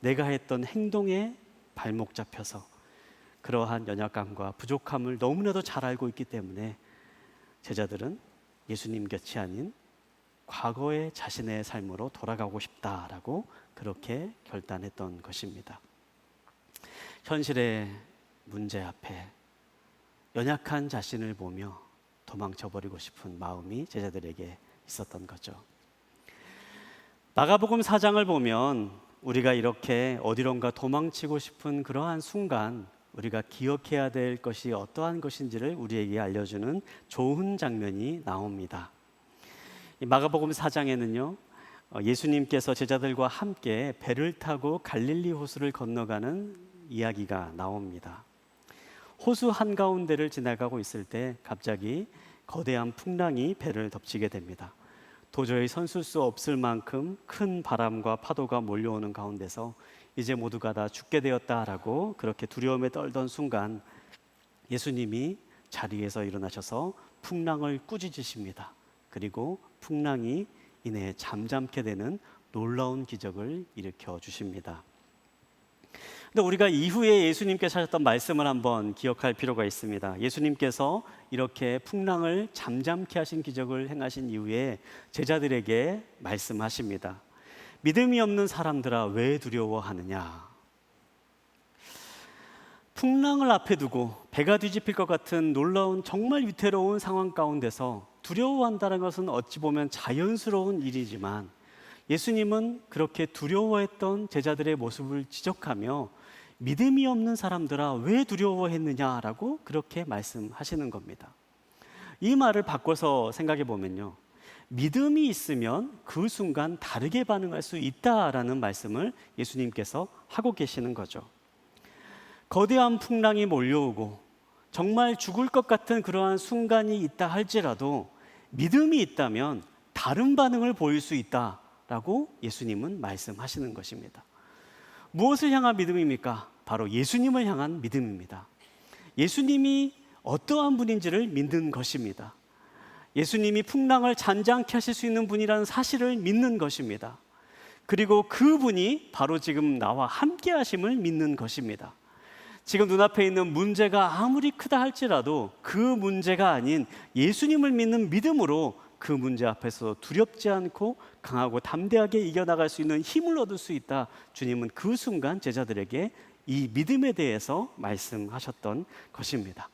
내가 했던 행동에 발목 잡혀서 그러한 연약함과 부족함을 너무나도 잘 알고 있기 때문에 제자들은 예수님 곁이 아닌 과거의 자신의 삶으로 돌아가고 싶다라고 그렇게 결단했던 것입니다. 현실의 문제 앞에 연약한 자신을 보며 도망쳐버리고 싶은 마음이 제자들에게 있었던 거죠. 마가복음 4장을 보면 우리가 이렇게 어디론가 도망치고 싶은 그러한 순간 우리가 기억해야 될 것이 어떠한 것인지를 우리에게 알려주는 좋은 장면이 나옵니다. 이 마가복음 4장에는요, 예수님께서 제자들과 함께 배를 타고 갈릴리 호수를 건너가는 이야기가 나옵니다. 호수 한가운데를 지나가고 있을 때 갑자기 거대한 풍랑이 배를 덮치게 됩니다. 도저히 선술 수 없을 만큼 큰 바람과 파도가 몰려오는 가운데서 이제 모두가 다 죽게 되었다라고 그렇게 두려움에 떨던 순간 예수님이 자리에서 일어나셔서 풍랑을 꾸짖으십니다. 그리고 풍랑이 이내 잠잠게 되는 놀라운 기적을 일으켜 주십니다. 근데 우리가 이후에 예수님께서 하셨던 말씀을 한번 기억할 필요가 있습니다. 예수님께서 이렇게 풍랑을 잠잠케 하신 기적을 행하신 이후에 제자들에게 말씀하십니다. 믿음이 없는 사람들아 왜 두려워하느냐? 풍랑을 앞에 두고 배가 뒤집힐 것 같은 놀라운 정말 위태로운 상황 가운데서 두려워한다는 것은 어찌 보면 자연스러운 일이지만 예수님은 그렇게 두려워했던 제자들의 모습을 지적하며 믿음이 없는 사람들아 왜 두려워했느냐라고 그렇게 말씀하시는 겁니다. 이 말을 바꿔서 생각해 보면요, 믿음이 있으면 그 순간 다르게 반응할 수 있다라는 말씀을 예수님께서 하고 계시는 거죠. 거대한 풍랑이 몰려오고 정말 죽을 것 같은 그러한 순간이 있다 할지라도 믿음이 있다면 다른 반응을 보일 수 있다라고 예수님은 말씀하시는 것입니다. 무엇을 향한 믿음입니까? 바로 예수님을 향한 믿음입니다. 예수님이 어떠한 분인지를 믿는 것입니다. 예수님이 풍랑을 잔잔케 하실 수 있는 분이라는 사실을 믿는 것입니다. 그리고 그분이 바로 지금 나와 함께 하심을 믿는 것입니다. 지금 눈앞에 있는 문제가 아무리 크다 할지라도 그 문제가 아닌 예수님을 믿는 믿음으로 그 문제 앞에서 두렵지 않고 강하고 담대하게 이겨나갈 수 있는 힘을 얻을 수 있다. 주님은 그 순간 제자들에게 이 믿음에 대해서 말씀하셨던 것입니다.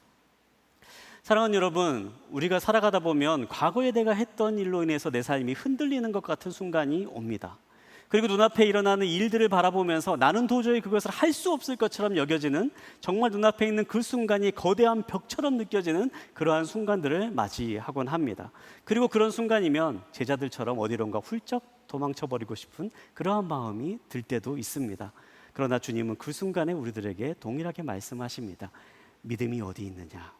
사랑하는 여러분, 우리가 살아가다 보면 과거에 내가 했던 일로 인해서 내 삶이 흔들리는 것 같은 순간이 옵니다. 그리고 눈앞에 일어나는 일들을 바라보면서 나는 도저히 그것을 할 수 없을 것처럼 여겨지는, 정말 눈앞에 있는 그 순간이 거대한 벽처럼 느껴지는 그러한 순간들을 맞이하곤 합니다. 그리고 그런 순간이면 제자들처럼 어디론가 훌쩍 도망쳐버리고 싶은 그러한 마음이 들 때도 있습니다. 그러나 주님은 그 순간에 우리들에게 동일하게 말씀하십니다. 믿음이 어디 있느냐?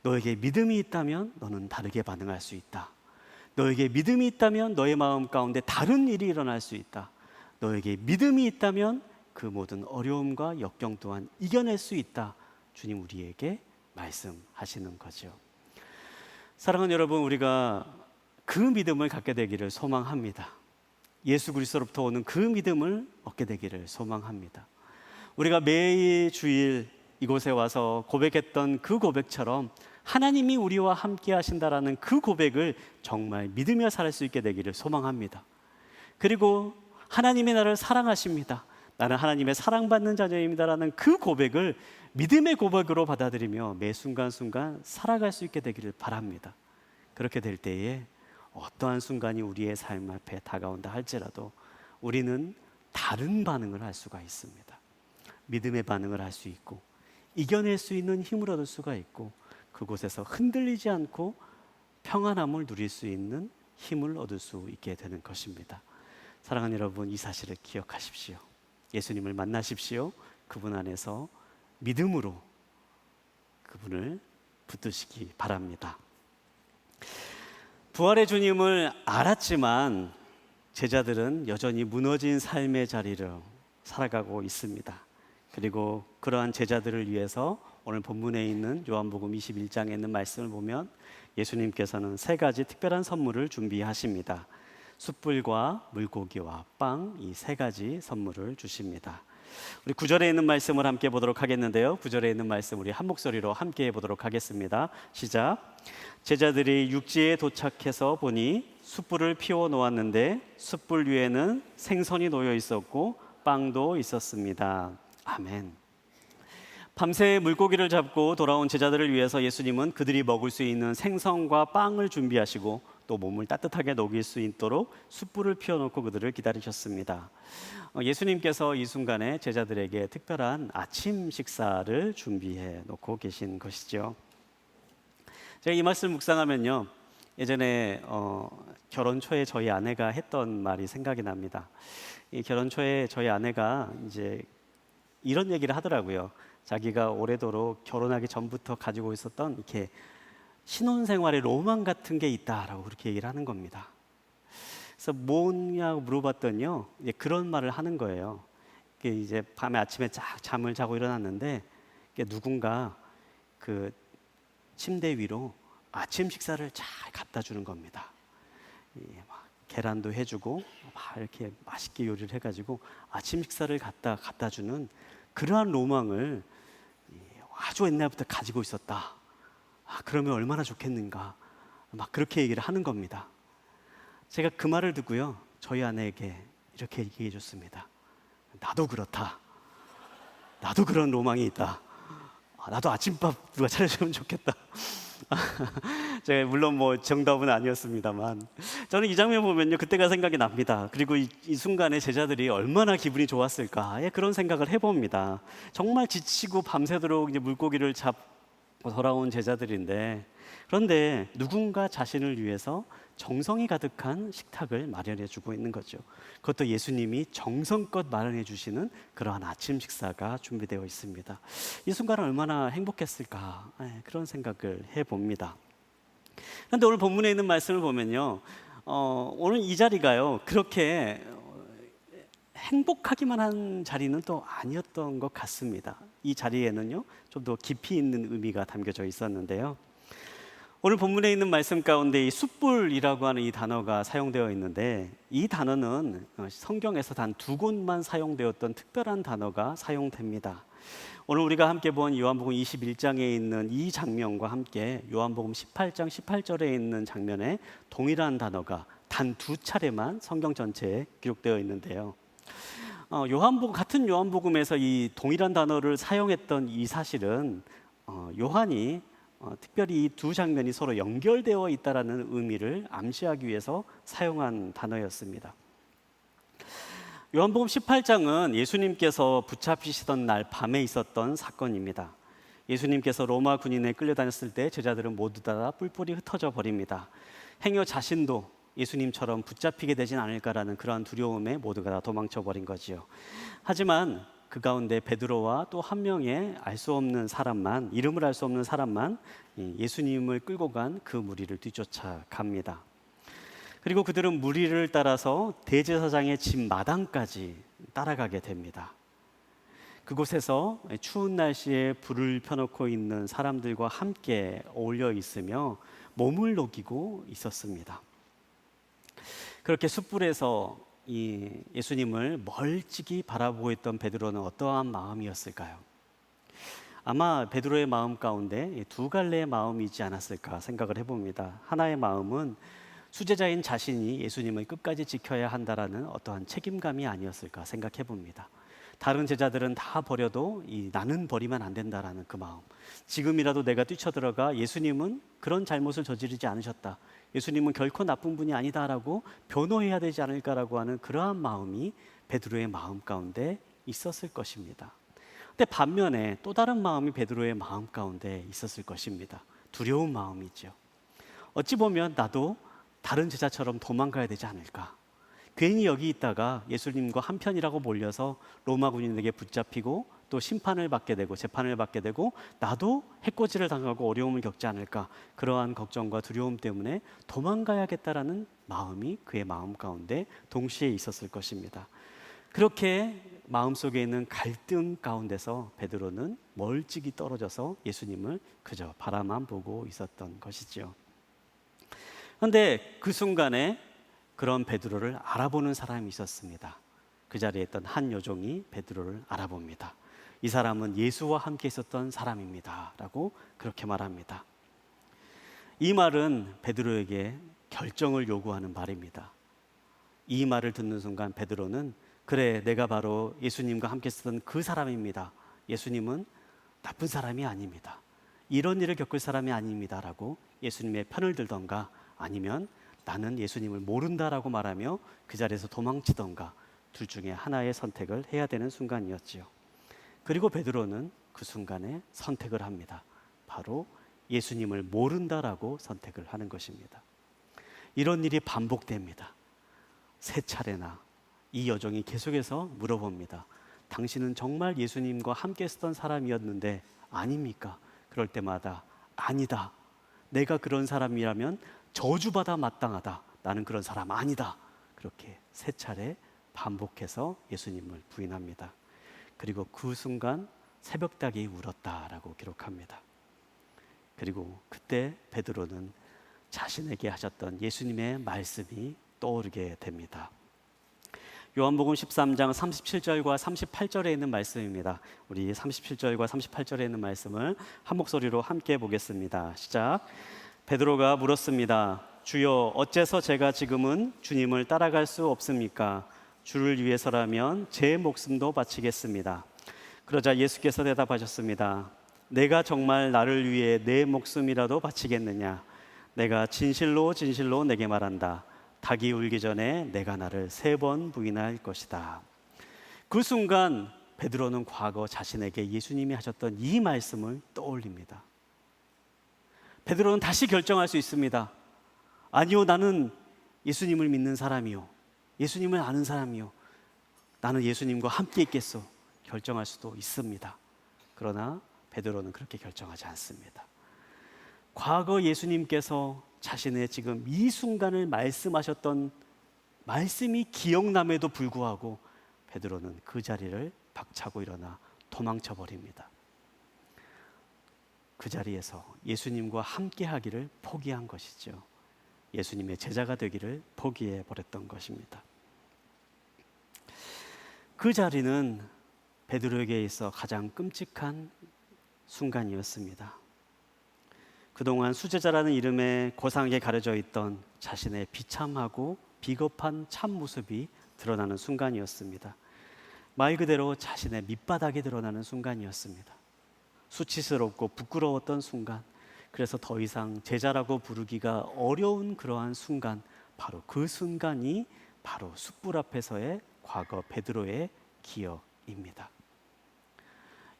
너에게 믿음이 있다면 너는 다르게 반응할 수 있다. 너에게 믿음이 있다면 너의 마음 가운데 다른 일이 일어날 수 있다. 너에게 믿음이 있다면 그 모든 어려움과 역경 또한 이겨낼 수 있다. 주님 우리에게 말씀하시는 거죠. 사랑하는 여러분, 우리가 그 믿음을 갖게 되기를 소망합니다. 예수 그리스도로부터 오는 그 믿음을 얻게 되기를 소망합니다. 우리가 매일 주일 이곳에 와서 고백했던 그 고백처럼 하나님이 우리와 함께 하신다라는 그 고백을 정말 믿으며 살 수 있게 되기를 소망합니다. 그리고 하나님이 나를 사랑하십니다. 나는 하나님의 사랑받는 자녀입니다라는 그 고백을 믿음의 고백으로 받아들이며 매 순간순간 살아갈 수 있게 되기를 바랍니다. 그렇게 될 때에 어떠한 순간이 우리의 삶 앞에 다가온다 할지라도 우리는 다른 반응을 할 수가 있습니다. 믿음의 반응을 할 수 있고 이겨낼 수 있는 힘을 얻을 수가 있고 그곳에서 흔들리지 않고 평안함을 누릴 수 있는 힘을 얻을 수 있게 되는 것입니다. 사랑하는 여러분, 이 사실을 기억하십시오. 예수님을 만나십시오. 그분 안에서 믿음으로 그분을 붙드시기 바랍니다. 부활의 주님을 알았지만 제자들은 여전히 무너진 삶의 자리를 살아가고 있습니다. 그리고 그러한 제자들을 위해서 오늘 본문에 있는 요한복음 21장에 있는 말씀을 보면 예수님께서는 3가지 특별한 선물을 준비하십니다. 숯불과 물고기와 빵, 이 3가지 선물을 주십니다. 우리 9절에 있는 말씀을 함께 보도록 하겠는데요. 9절에 있는 말씀 우리 한 목소리로 함께 보도록 하겠습니다. 시작. 제자들이 육지에 도착해서 보니 숯불을 피워 놓았는데 숯불 위에는 생선이 놓여 있었고 빵도 있었습니다. 아멘. 밤새 물고기를 잡고 돌아온 제자들을 위해서 예수님은 그들이 먹을 수 있는 생선과 빵을 준비하시고 또 몸을 따뜻하게 녹일 수 있도록 숯불을 피워놓고 그들을 기다리셨습니다. 예수님께서 이 순간에 제자들에게 특별한 아침 식사를 준비해 놓고 계신 것이죠. 제가 이 말씀 묵상하면요, 예전에 결혼 초에 저희 아내가 했던 말이 생각이 납니다. 이 결혼 초에 저희 아내가 이제 이런 얘기를 하더라고요. 자기가 오래도록 결혼하기 전부터 가지고 있었던 이렇게 신혼생활의 로망 같은 게 있다라고 그렇게 얘기를 하는 겁니다. 그래서 뭐냐고 물어봤더니요, 이제 그런 말을 하는 거예요. 이제 밤에 아침에 쫙 잠을 자고 일어났는데 누군가 그 침대 위로 아침 식사를 잘 갖다 주는 겁니다. 막 계란도 해주고 막 이렇게 맛있게 요리를 해가지고 아침 식사를 갖다 주는 그러한 로망을 아주 옛날부터 가지고 있었다. 그러면 얼마나 좋겠는가. 막 그렇게 얘기를 하는 겁니다. 제가 그 말을 듣고요, 저희 아내에게 이렇게 얘기해 줬습니다. 나도 그렇다. 나도 그런 로망이 있다. 나도 아침밥 누가 차려주면 좋겠다. 제가 물론 뭐 정답은 아니었습니다만 저는 이 장면 보면요, 그때가 생각이 납니다. 그리고 이 순간에 제자들이 얼마나 기분이 좋았을까, 그런 생각을 해봅니다. 정말 지치고 밤새도록 이제 물고기를 잡고 돌아온 제자들인데, 그런데 누군가 자신을 위해서 정성이 가득한 식탁을 마련해주고 있는 거죠. 그것도 예수님이 정성껏 마련해 주시는 그러한 아침 식사가 준비되어 있습니다. 이 순간은 얼마나 행복했을까, 그런 생각을 해봅니다. 그런데 오늘 본문에 있는 말씀을 보면요, 오늘 이 자리가요 그렇게 행복하기만 한 자리는 또 아니었던 것 같습니다. 이 자리에는요 좀 더 깊이 있는 의미가 담겨져 있었는데요. 오늘 본문에 있는 말씀 가운데 이 숯불이라고 하는 이 단어가 사용되어 있는데, 이 단어는 성경에서 단 2곳만 사용되었던 특별한 단어가 사용됩니다. 오늘 우리가 함께 본 요한복음 21장에 있는 이 장면과 함께 요한복음 18장 18절에 있는 장면에 동일한 단어가 단 2차례만 성경 전체에 기록되어 있는데요. 같은 요한복음에서 이 동일한 단어를 사용했던 이 사실은 요한이 특별히 이 두 장면이 서로 연결되어 있다는 의미를 암시하기 위해서 사용한 단어였습니다. 요한복음 18장은 예수님께서 붙잡히시던 날 밤에 있었던 사건입니다. 예수님께서 로마 군인에 끌려다녔을 때 제자들은 모두 다 뿔뿔이 흩어져 버립니다. 행여 자신도 예수님처럼 붙잡히게 되진 않을까라는 그러한 두려움에 모두가 다 도망쳐 버린 거지요. 하지만 그 가운데 베드로와 또 한 명의 알 수 없는 사람만, 이름을 알 수 없는 사람만 예수님을 끌고 간 그 무리를 뒤쫓아 갑니다. 그리고 그들은 무리를 따라서 대제사장의 집 마당까지 따라가게 됩니다. 그곳에서 추운 날씨에 불을 펴놓고 있는 사람들과 함께 어울려 있으며 몸을 녹이고 있었습니다. 그렇게 숯불에서 이 예수님을 멀찍이 바라보고 있던 베드로는 어떠한 마음이었을까요? 아마 베드로의 마음 가운데 2갈래의 마음이지 않았을까 생각을 해봅니다. 하나의 마음은 수제자인 자신이 예수님을 끝까지 지켜야 한다라는 어떠한 책임감이 아니었을까 생각해봅니다. 다른 제자들은 다 버려도 나는 버리면 안 된다라는 그 마음. 지금이라도 내가 뛰쳐들어가 예수님은 그런 잘못을 저지르지 않으셨다, 예수님은 결코 나쁜 분이 아니다라고 변호해야 되지 않을까라고 하는 그러한 마음이 베드로의 마음 가운데 있었을 것입니다. 근데 반면에 또 다른 마음이 베드로의 마음 가운데 있었을 것입니다. 두려운 마음이죠. 어찌 보면 나도 다른 제자처럼 도망가야 되지 않을까, 괜히 여기 있다가 예수님과 한편이라고 몰려서 로마 군인에게 붙잡히고 또 심판을 받게 되고 재판을 받게 되고 나도 해코지를 당하고 어려움을 겪지 않을까, 그러한 걱정과 두려움 때문에 도망가야겠다라는 마음이 그의 마음 가운데 동시에 있었을 것입니다. 그렇게 마음속에 있는 갈등 가운데서 베드로는 멀찍이 떨어져서 예수님을 그저 바라만 보고 있었던 것이죠. 그런데 그 순간에 그런 베드로를 알아보는 사람이 있었습니다. 그 자리에 있던 한 여종이 베드로를 알아봅니다. 이 사람은 예수와 함께 있었던 사람입니다 라고 그렇게 말합니다. 이 말은 베드로에게 결정을 요구하는 말입니다. 이 말을 듣는 순간 베드로는 그래, 내가 바로 예수님과 함께 있었던 그 사람입니다, 예수님은 나쁜 사람이 아닙니다, 이런 일을 겪을 사람이 아닙니다 라고 예수님의 편을 들던가, 아니면 나는 예수님을 모른다라고 말하며 그 자리에서 도망치던가, 둘 중에 하나의 선택을 해야 되는 순간이었지요. 그리고 베드로는 그 순간에 선택을 합니다. 바로 예수님을 모른다라고 선택을 하는 것입니다. 이런 일이 반복됩니다. 세 차례나 이 여종이 계속해서 물어봅니다. 당신은 정말 예수님과 함께 했던 사람이었는데 아닙니까? 그럴 때마다 아니다, 내가 그런 사람이라면 저주받아 마땅하다, 나는 그런 사람 아니다, 그렇게 세 차례 반복해서 예수님을 부인합니다. 그리고 그 순간 새벽닭이 울었다라고 기록합니다. 그리고 그때 베드로는 자신에게 하셨던 예수님의 말씀이 떠오르게 됩니다. 요한복음 13장 37절과 38절에 있는 말씀입니다. 우리 37절과 38절에 있는 말씀을 한 목소리로 함께 보겠습니다. 시작. 베드로가 물었습니다. 주여, 어째서 제가 지금은 주님을 따라갈 수 없습니까? 주를 위해서라면 제 목숨도 바치겠습니다. 그러자 예수께서 대답하셨습니다. 내가 정말 나를 위해 내 목숨이라도 바치겠느냐? 내가 진실로 진실로 내게 말한다. 닭이 울기 전에 내가 나를 3번 부인할 것이다. 그 순간 베드로는 과거 자신에게 예수님이 하셨던 이 말씀을 떠올립니다. 베드로는 다시 결정할 수 있습니다. 아니요, 나는 예수님을 믿는 사람이요, 예수님을 아는 사람이요, 나는 예수님과 함께 있겠소, 결정할 수도 있습니다. 그러나 베드로는 그렇게 결정하지 않습니다. 과거 예수님께서 자신의 지금 이 순간을 말씀하셨던 말씀이 기억남에도 불구하고 베드로는 그 자리를 박차고 일어나 도망쳐 버립니다. 그 자리에서 예수님과 함께 하기를 포기한 것이죠. 예수님의 제자가 되기를 포기해 버렸던 것입니다. 그 자리는 베드로에게 있어 가장 끔찍한 순간이었습니다. 그동안 수제자라는 이름에 고상하게 가려져 있던 자신의 비참하고 비겁한 참모습이 드러나는 순간이었습니다. 말 그대로 자신의 밑바닥이 드러나는 순간이었습니다. 수치스럽고 부끄러웠던 순간, 그래서 더 이상 제자라고 부르기가 어려운 그러한 순간, 바로 그 순간이 바로 숯불 앞에서의 과거 베드로의 기억입니다.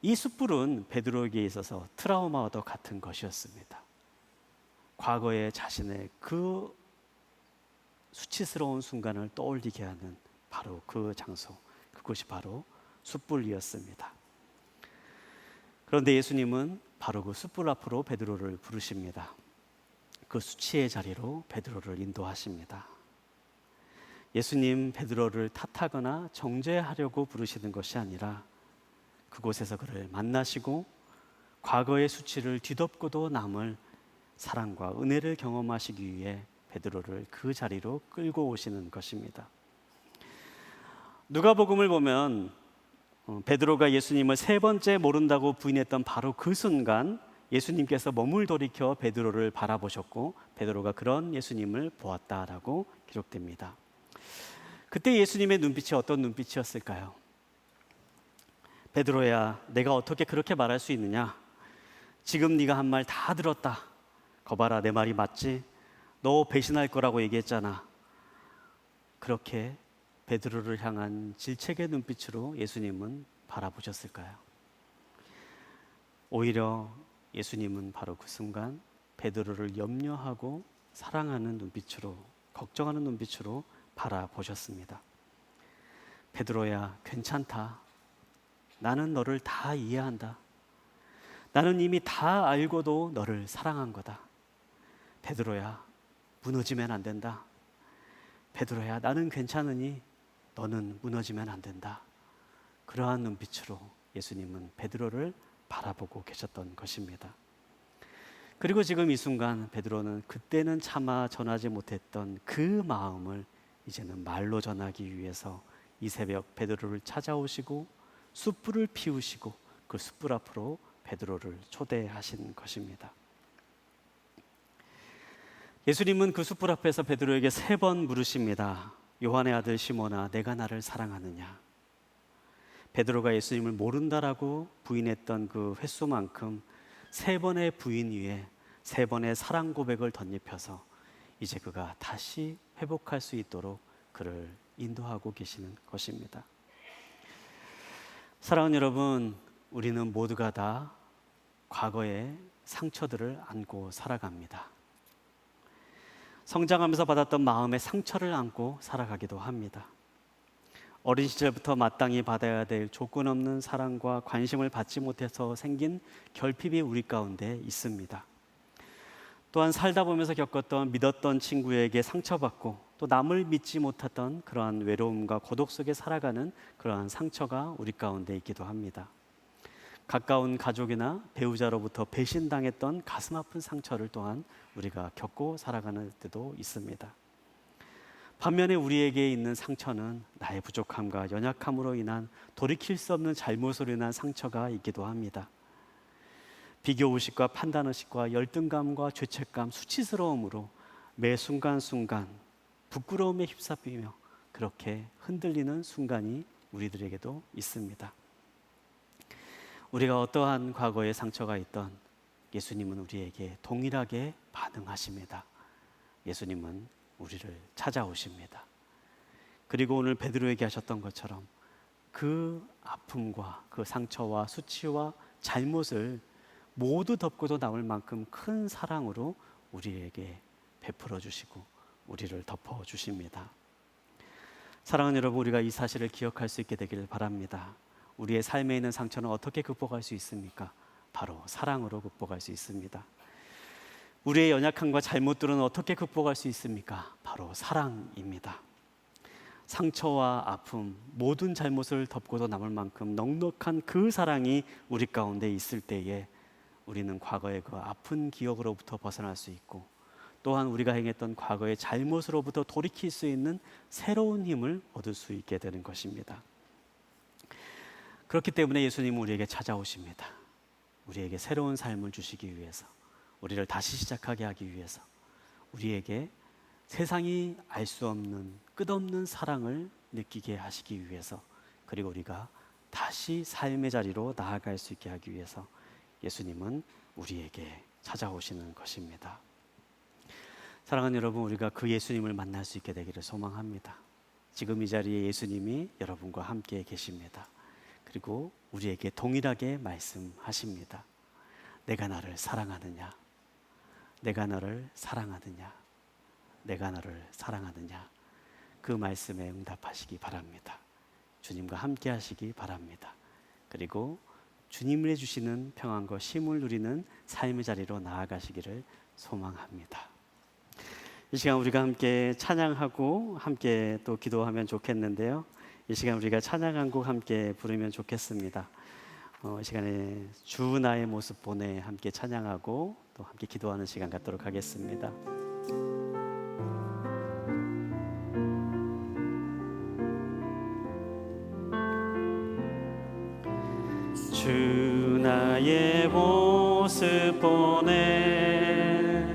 이 숯불은 베드로에게 있어서 트라우마와도 같은 것이었습니다. 과거의 자신의 그 수치스러운 순간을 떠올리게 하는 바로 그 장소, 그것이 바로 숯불이었습니다. 그런데 예수님은 바로 그 숯불 앞으로 베드로를 부르십니다. 그 수치의 자리로 베드로를 인도하십니다. 예수님 베드로를 탓하거나 정죄하려고 부르시는 것이 아니라 그곳에서 그를 만나시고 과거의 수치를 뒤덮고도 남을 사랑과 은혜를 경험하시기 위해 베드로를 그 자리로 끌고 오시는 것입니다. 누가복음을 보면 베드로가 예수님을 3번째 모른다고 부인했던 바로 그 순간 예수님께서 몸을 돌이켜 베드로를 바라보셨고 베드로가 그런 예수님을 보았다라고 기록됩니다. 그때 예수님의 눈빛이 어떤 눈빛이었을까요? 베드로야, 내가 어떻게 그렇게 말할 수 있느냐? 지금 네가 한 말 다 들었다. 거봐라, 내 말이 맞지? 너 배신할 거라고 얘기했잖아. 그렇게 베드로를 향한 질책의 눈빛으로 예수님은 바라보셨을까요? 오히려 예수님은 바로 그 순간 베드로를 염려하고 사랑하는 눈빛으로, 걱정하는 눈빛으로 바라보셨습니다. 베드로야, 괜찮다. 나는 너를 다 이해한다. 나는 이미 다 알고도 너를 사랑한 거다. 베드로야, 무너지면 안 된다. 베드로야, 나는 괜찮으니 너는 무너지면 안 된다. 그러한 눈빛으로 예수님은 베드로를 바라보고 계셨던 것입니다. 그리고 지금 이 순간 베드로는 그때는 차마 전하지 못했던 그 마음을 이제는 말로 전하기 위해서 이 새벽 베드로를 찾아오시고 숯불을 피우시고 그 숯불 앞으로 베드로를 초대하신 것입니다. 예수님은 그 숯불 앞에서 베드로에게 3번 물으십니다. 요한의 아들 시몬아, 내가 나를 사랑하느냐? 베드로가 예수님을 모른다라고 부인했던 그 횟수만큼 3번의 부인 위에 3번의 사랑 고백을 덧입혀서 이제 그가 다시 회복할 수 있도록 그를 인도하고 계시는 것입니다. 사랑하는 여러분, 우리는 모두가 다 과거의 상처들을 안고 살아갑니다. 성장하면서 받았던 마음의 상처를 안고 살아가기도 합니다. 어린 시절부터 마땅히 받아야 될 조건 없는 사랑과 관심을 받지 못해서 생긴 결핍이 우리 가운데 있습니다. 또한 살다 보면서 겪었던 믿었던 친구에게 상처받고 또 남을 믿지 못했던 그러한 외로움과 고독 속에 살아가는 그러한 상처가 우리 가운데 있기도 합니다. 가까운 가족이나 배우자로부터 배신당했던 가슴 아픈 상처를 또한 우리가 겪고 살아가는 때도 있습니다. 반면에 우리에게 있는 상처는 나의 부족함과 연약함으로 인한 돌이킬 수 없는 잘못으로 인한 상처가 있기도 합니다. 비교의식과 판단의식과 열등감과 죄책감, 수치스러움으로 매 순간순간 부끄러움에 휩싸이며 그렇게 흔들리는 순간이 우리들에게도 있습니다. 우리가 어떠한 과거의 상처가 있던 예수님은 우리에게 동일하게 반응하십니다. 예수님은 우리를 찾아오십니다. 그리고 오늘 베드로에게 하셨던 것처럼 그 아픔과 그 상처와 수치와 잘못을 모두 덮고도 남을 만큼 큰 사랑으로 우리에게 베풀어 주시고 우리를 덮어 주십니다. 사랑하는 여러분, 우리가 이 사실을 기억할 수 있게 되기를 바랍니다. 우리의 삶에 있는 상처는 어떻게 극복할 수 있습니까? 바로 사랑으로 극복할 수 있습니다. 우리의 연약함과 잘못들은 어떻게 극복할 수 있습니까? 바로 사랑입니다. 상처와 아픔, 모든 잘못을 덮고도 남을 만큼 넉넉한 그 사랑이 우리 가운데 있을 때에 우리는 과거의 그 아픈 기억으로부터 벗어날 수 있고 또한 우리가 행했던 과거의 잘못으로부터 돌이킬 수 있는 새로운 힘을 얻을 수 있게 되는 것입니다. 그렇기 때문에 예수님은 우리에게 찾아오십니다. 우리에게 새로운 삶을 주시기 위해서, 우리를 다시 시작하게 하기 위해서, 우리에게 세상이 알 수 없는 끝없는 사랑을 느끼게 하시기 위해서, 그리고 우리가 다시 삶의 자리로 나아갈 수 있게 하기 위해서 예수님은 우리에게 찾아오시는 것입니다. 사랑하는 여러분, 우리가 그 예수님을 만날 수 있게 되기를 소망합니다. 지금 이 자리에 예수님이 여러분과 함께 계십니다. 그리고 우리에게 동일하게 말씀하십니다. 내가 너를 사랑하느냐? 내가 너를 사랑하느냐? 내가 너를 사랑하느냐? 그 말씀에 응답하시기 바랍니다. 주님과 함께 하시기 바랍니다. 그리고 주님이 주시는 평안과 쉼을 누리는 삶의 자리로 나아가시기를 소망합니다. 이 시간 우리가 함께 찬양하고 함께 또 기도하면 좋겠는데요. 이 시간 우리가 찬양 한 곡 함께 부르면 좋겠습니다. 이 시간에 주 나의 모습 보내 함께 찬양하고 또 함께 기도하는 시간 갖도록 하겠습니다. 주 나의 모습 보내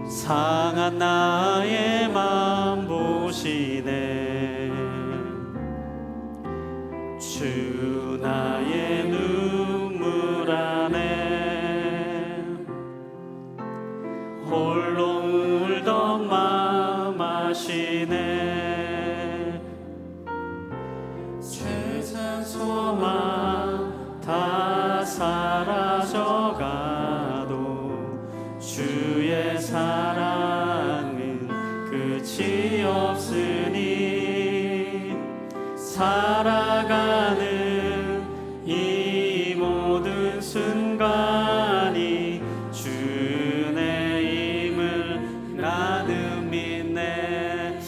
상한 나의 맘 보시네 주 울던 마음 아시네. 세상 소망 다 사라져가도 주의 사랑은 끝이 없으니 살아가는 이 모든 순간이 주의 힘을 나는 믿네.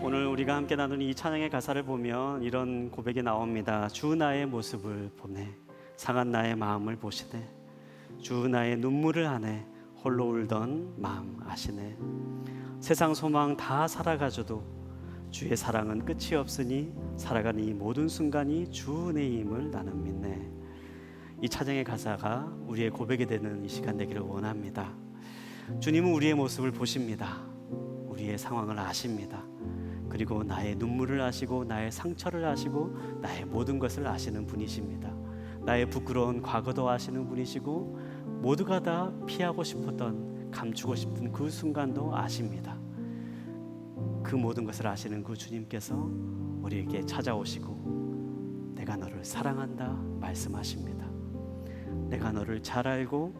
오늘 우리가 함께 나누는 이 찬양의 가사를 보면 이런 고백이 나옵니다. 주 나의 모습을 보네, 상한 나의 마음을 보시네. 주 나의 눈물을 아네, 홀로 울던 마음 아시네. 세상 소망 다 살아가줘도 주의 사랑은 끝이 없으니 살아가는 이 모든 순간이 주 내 힘을 나는 믿네. 이 찬양의 가사가 우리의 고백이 되는 이 시간 되기를 원합니다. 주님은 우리의 모습을 보십니다. 우리의 상황을 아십니다. 그리고 나의 눈물을 아시고 나의 상처를 아시고 나의 모든 것을 아시는 분이십니다. 나의 부끄러운 과거도 아시는 분이시고 모두가 다 피하고 싶었던, 감추고 싶은 그 순간도 아십니다. 그 모든 것을 아시는 그 주님께서 우리에게 찾아오시고 내가 너를 사랑한다 말씀하십니다. 내가 너를 잘 알고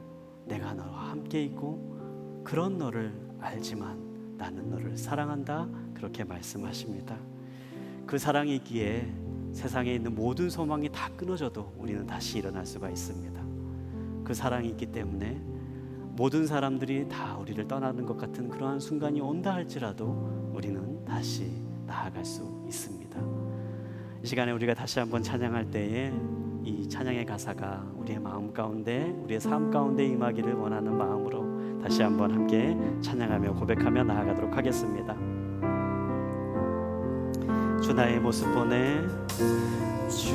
내가 너와 함께 있고 그런 너를 알지만 나는 너를 사랑한다, 그렇게 말씀하십니다. 그 사랑이 있기에 세상에 있는 모든 소망이 다 끊어져도 우리는 다시 일어날 수가 있습니다. 그 사랑이 있기 때문에 모든 사람들이 다 우리를 떠나는 것 같은 그러한 순간이 온다 할지라도 우리는 다시 나아갈 수 있습니다. 이 시간에 우리가 다시 한번 찬양할 때에 이 찬양의 가사가 우리의 마음 가운데, 우리의 삶 가운데 임하기를 원하는 마음으로 다시 한번 함께 찬양하며 고백하며 나아가도록 하겠습니다. 주 나의 모습 보네, 주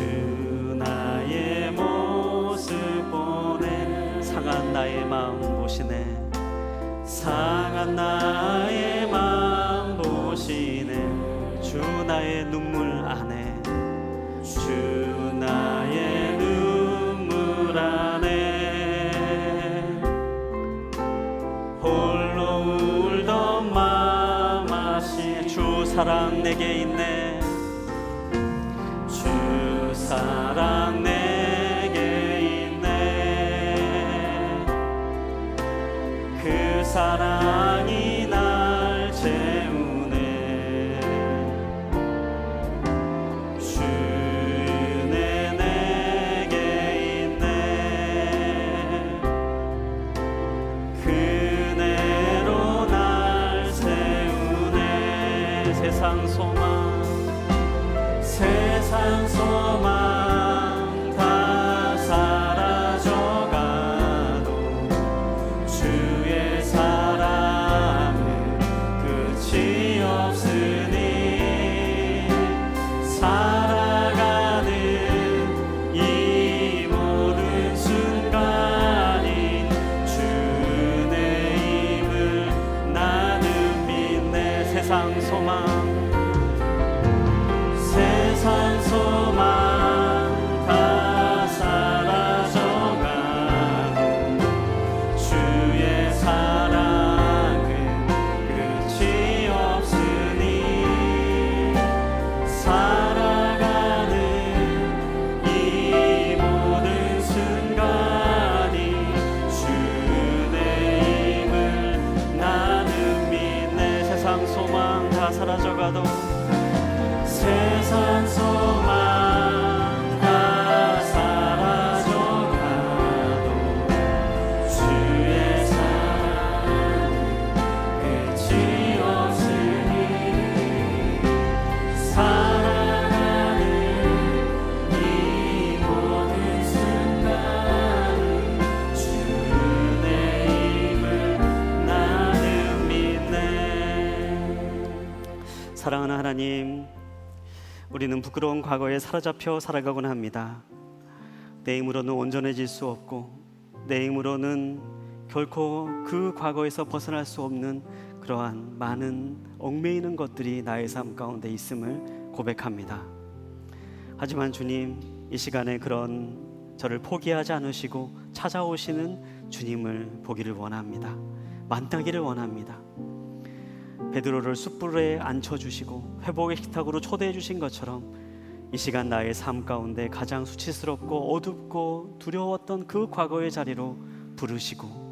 나의 모습 보네, 상한 나의 마음 보시네, 상한 나의 마음 보시네. 주 나의 눈물 아네, 주 나의 눈물 아네. 홀로 울던 마음 아시네. 주 사랑 내게 있네, 주 사랑 내게 있네. 그 사랑이 날 채우네. 주는 내게 있네. 그네로 날 세우네. 세상 소망, 세상 소망 다 사라져가도 주의 사랑은 끝이 없으니 살아가는 이 모든 순간이 주의 힘을 나는 믿네. 세상 소망, 세상 소망 다 사라져가도 주의 사랑은 끝이 없으니 살아가는 이 모든 순간이 주의 힘을 나는 믿네. 세상 소망 다 사라져가도, 세상 소망 다 사라져가도 주의 사랑은 끝이 없으니 살아가는 이 모든 순간이 주의 힘을 나는 믿네. 사랑하는 하나님, 우리는 부끄러운 과거에 사로잡혀 살아가곤 합니다. 내 힘으로는 온전해질 수 없고 내 힘으로는 결코 그 과거에서 벗어날 수 없는 그러한 많은 얽매이는 것들이 나의 삶 가운데 있음을 고백합니다. 하지만 주님, 이 시간에 그런 저를 포기하지 않으시고 찾아오시는 주님을 보기를 원합니다. 만나기를 원합니다. 베드로를 숯불에 앉혀주시고 회복의 식탁으로 초대해 주신 것처럼 이 시간 나의 삶 가운데 가장 수치스럽고 어둡고 두려웠던 그 과거의 자리로 부르시고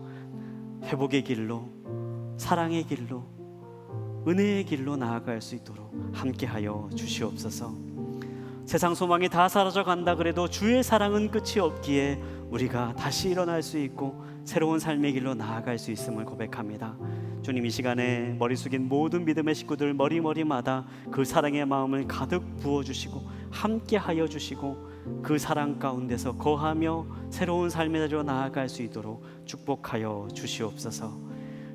회복의 길로, 사랑의 길로, 은혜의 길로 나아갈 수 있도록 함께하여 주시옵소서. 세상 소망이 다 사라져 간다 그래도 주의 사랑은 끝이 없기에 우리가 다시 일어날 수 있고 새로운 삶의 길로 나아갈 수 있음을 고백합니다. 주님, 이 시간에 머리 숙인 모든 믿음의 식구들 머리마다 그 사랑의 마음을 가득 부어주시고 함께하여 주시고 그 사랑 가운데서 거하며 새로운 삶의 자리로 나아갈 수 있도록 축복하여 주시옵소서.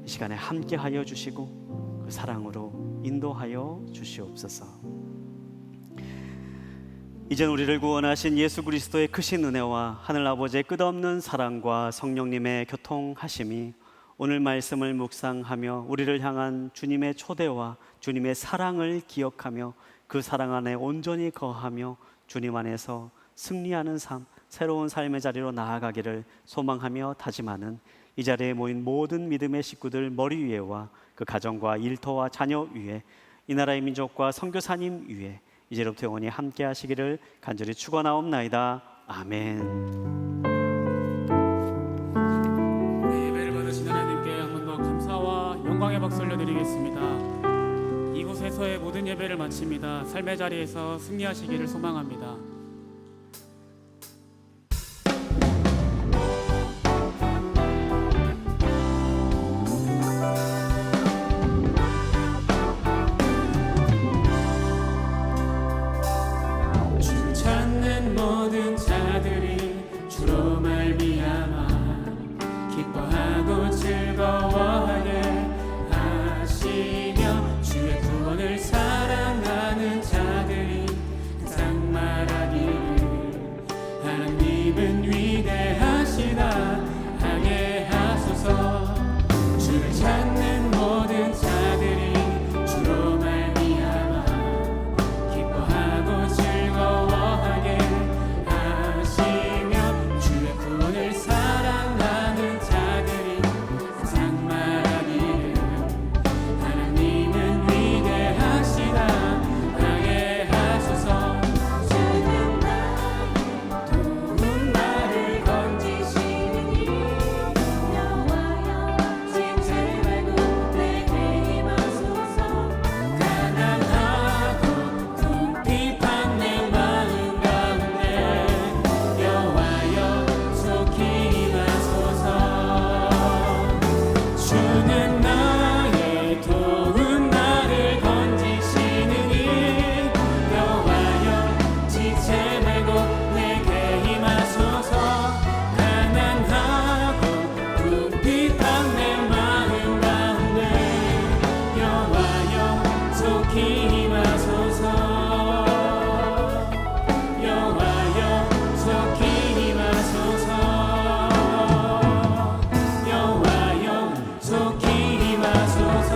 이 시간에 함께하여 주시고 그 사랑으로 인도하여 주시옵소서. 이젠 우리를 구원하신 예수 그리스도의 크신 은혜와 하늘아버지의 끝없는 사랑과 성령님의 교통하심이 오늘 말씀을 묵상하며 우리를 향한 주님의 초대와 주님의 사랑을 기억하며 그 사랑 안에 온전히 거하며 주님 안에서 승리하는 삶, 새로운 삶의 자리로 나아가기를 소망하며 다짐하는 이 자리에 모인 모든 믿음의 식구들 머리 위에와 그 가정과 일터와 자녀 위에, 이 나라의 민족과 선교사님 위에 이제로부터 영원히 함께 하시기를 간절히 축원하옵나이다. 아멘. 예배를 받으신 하나님께 한 번 더 감사와 영광의 박수 올려드리겠습니다. 이곳에서의 모든 예배를 마칩니다. 삶의 자리에서 승리하시기를 소망합니다. 주를 찾는 모든 자들이 주로 말미암아 기뻐하고 즐거워하게 하시며 주의 구원을 사랑하는 자들이 항상 말하기를 하나님은 위대하시다 하게 하소서. 주를 찾는 모든 자들이 주로 말미암아 기뻐하고 즐거워하게 하시며 주의 구원을 사랑하는 자들이 항상 말하기를 하나님은 위대하시다 하게 하소서. 주는 도운 나를 건지시는 이 여호와여 짐을 말고 내게 임하소서. 가난하고 궁핍한 내 마음 가운데 여호와여 속히 임하소서. 주는 나의 도움 나를 건지시는 이 여호와여 지체 말고 내게 임하소서. 가난하고 궁핍한 내 마음 가운데 여호와여 속히 임하소서. 여호와여 속히 임하소서. 여호와여 속히 임하소서.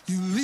You lead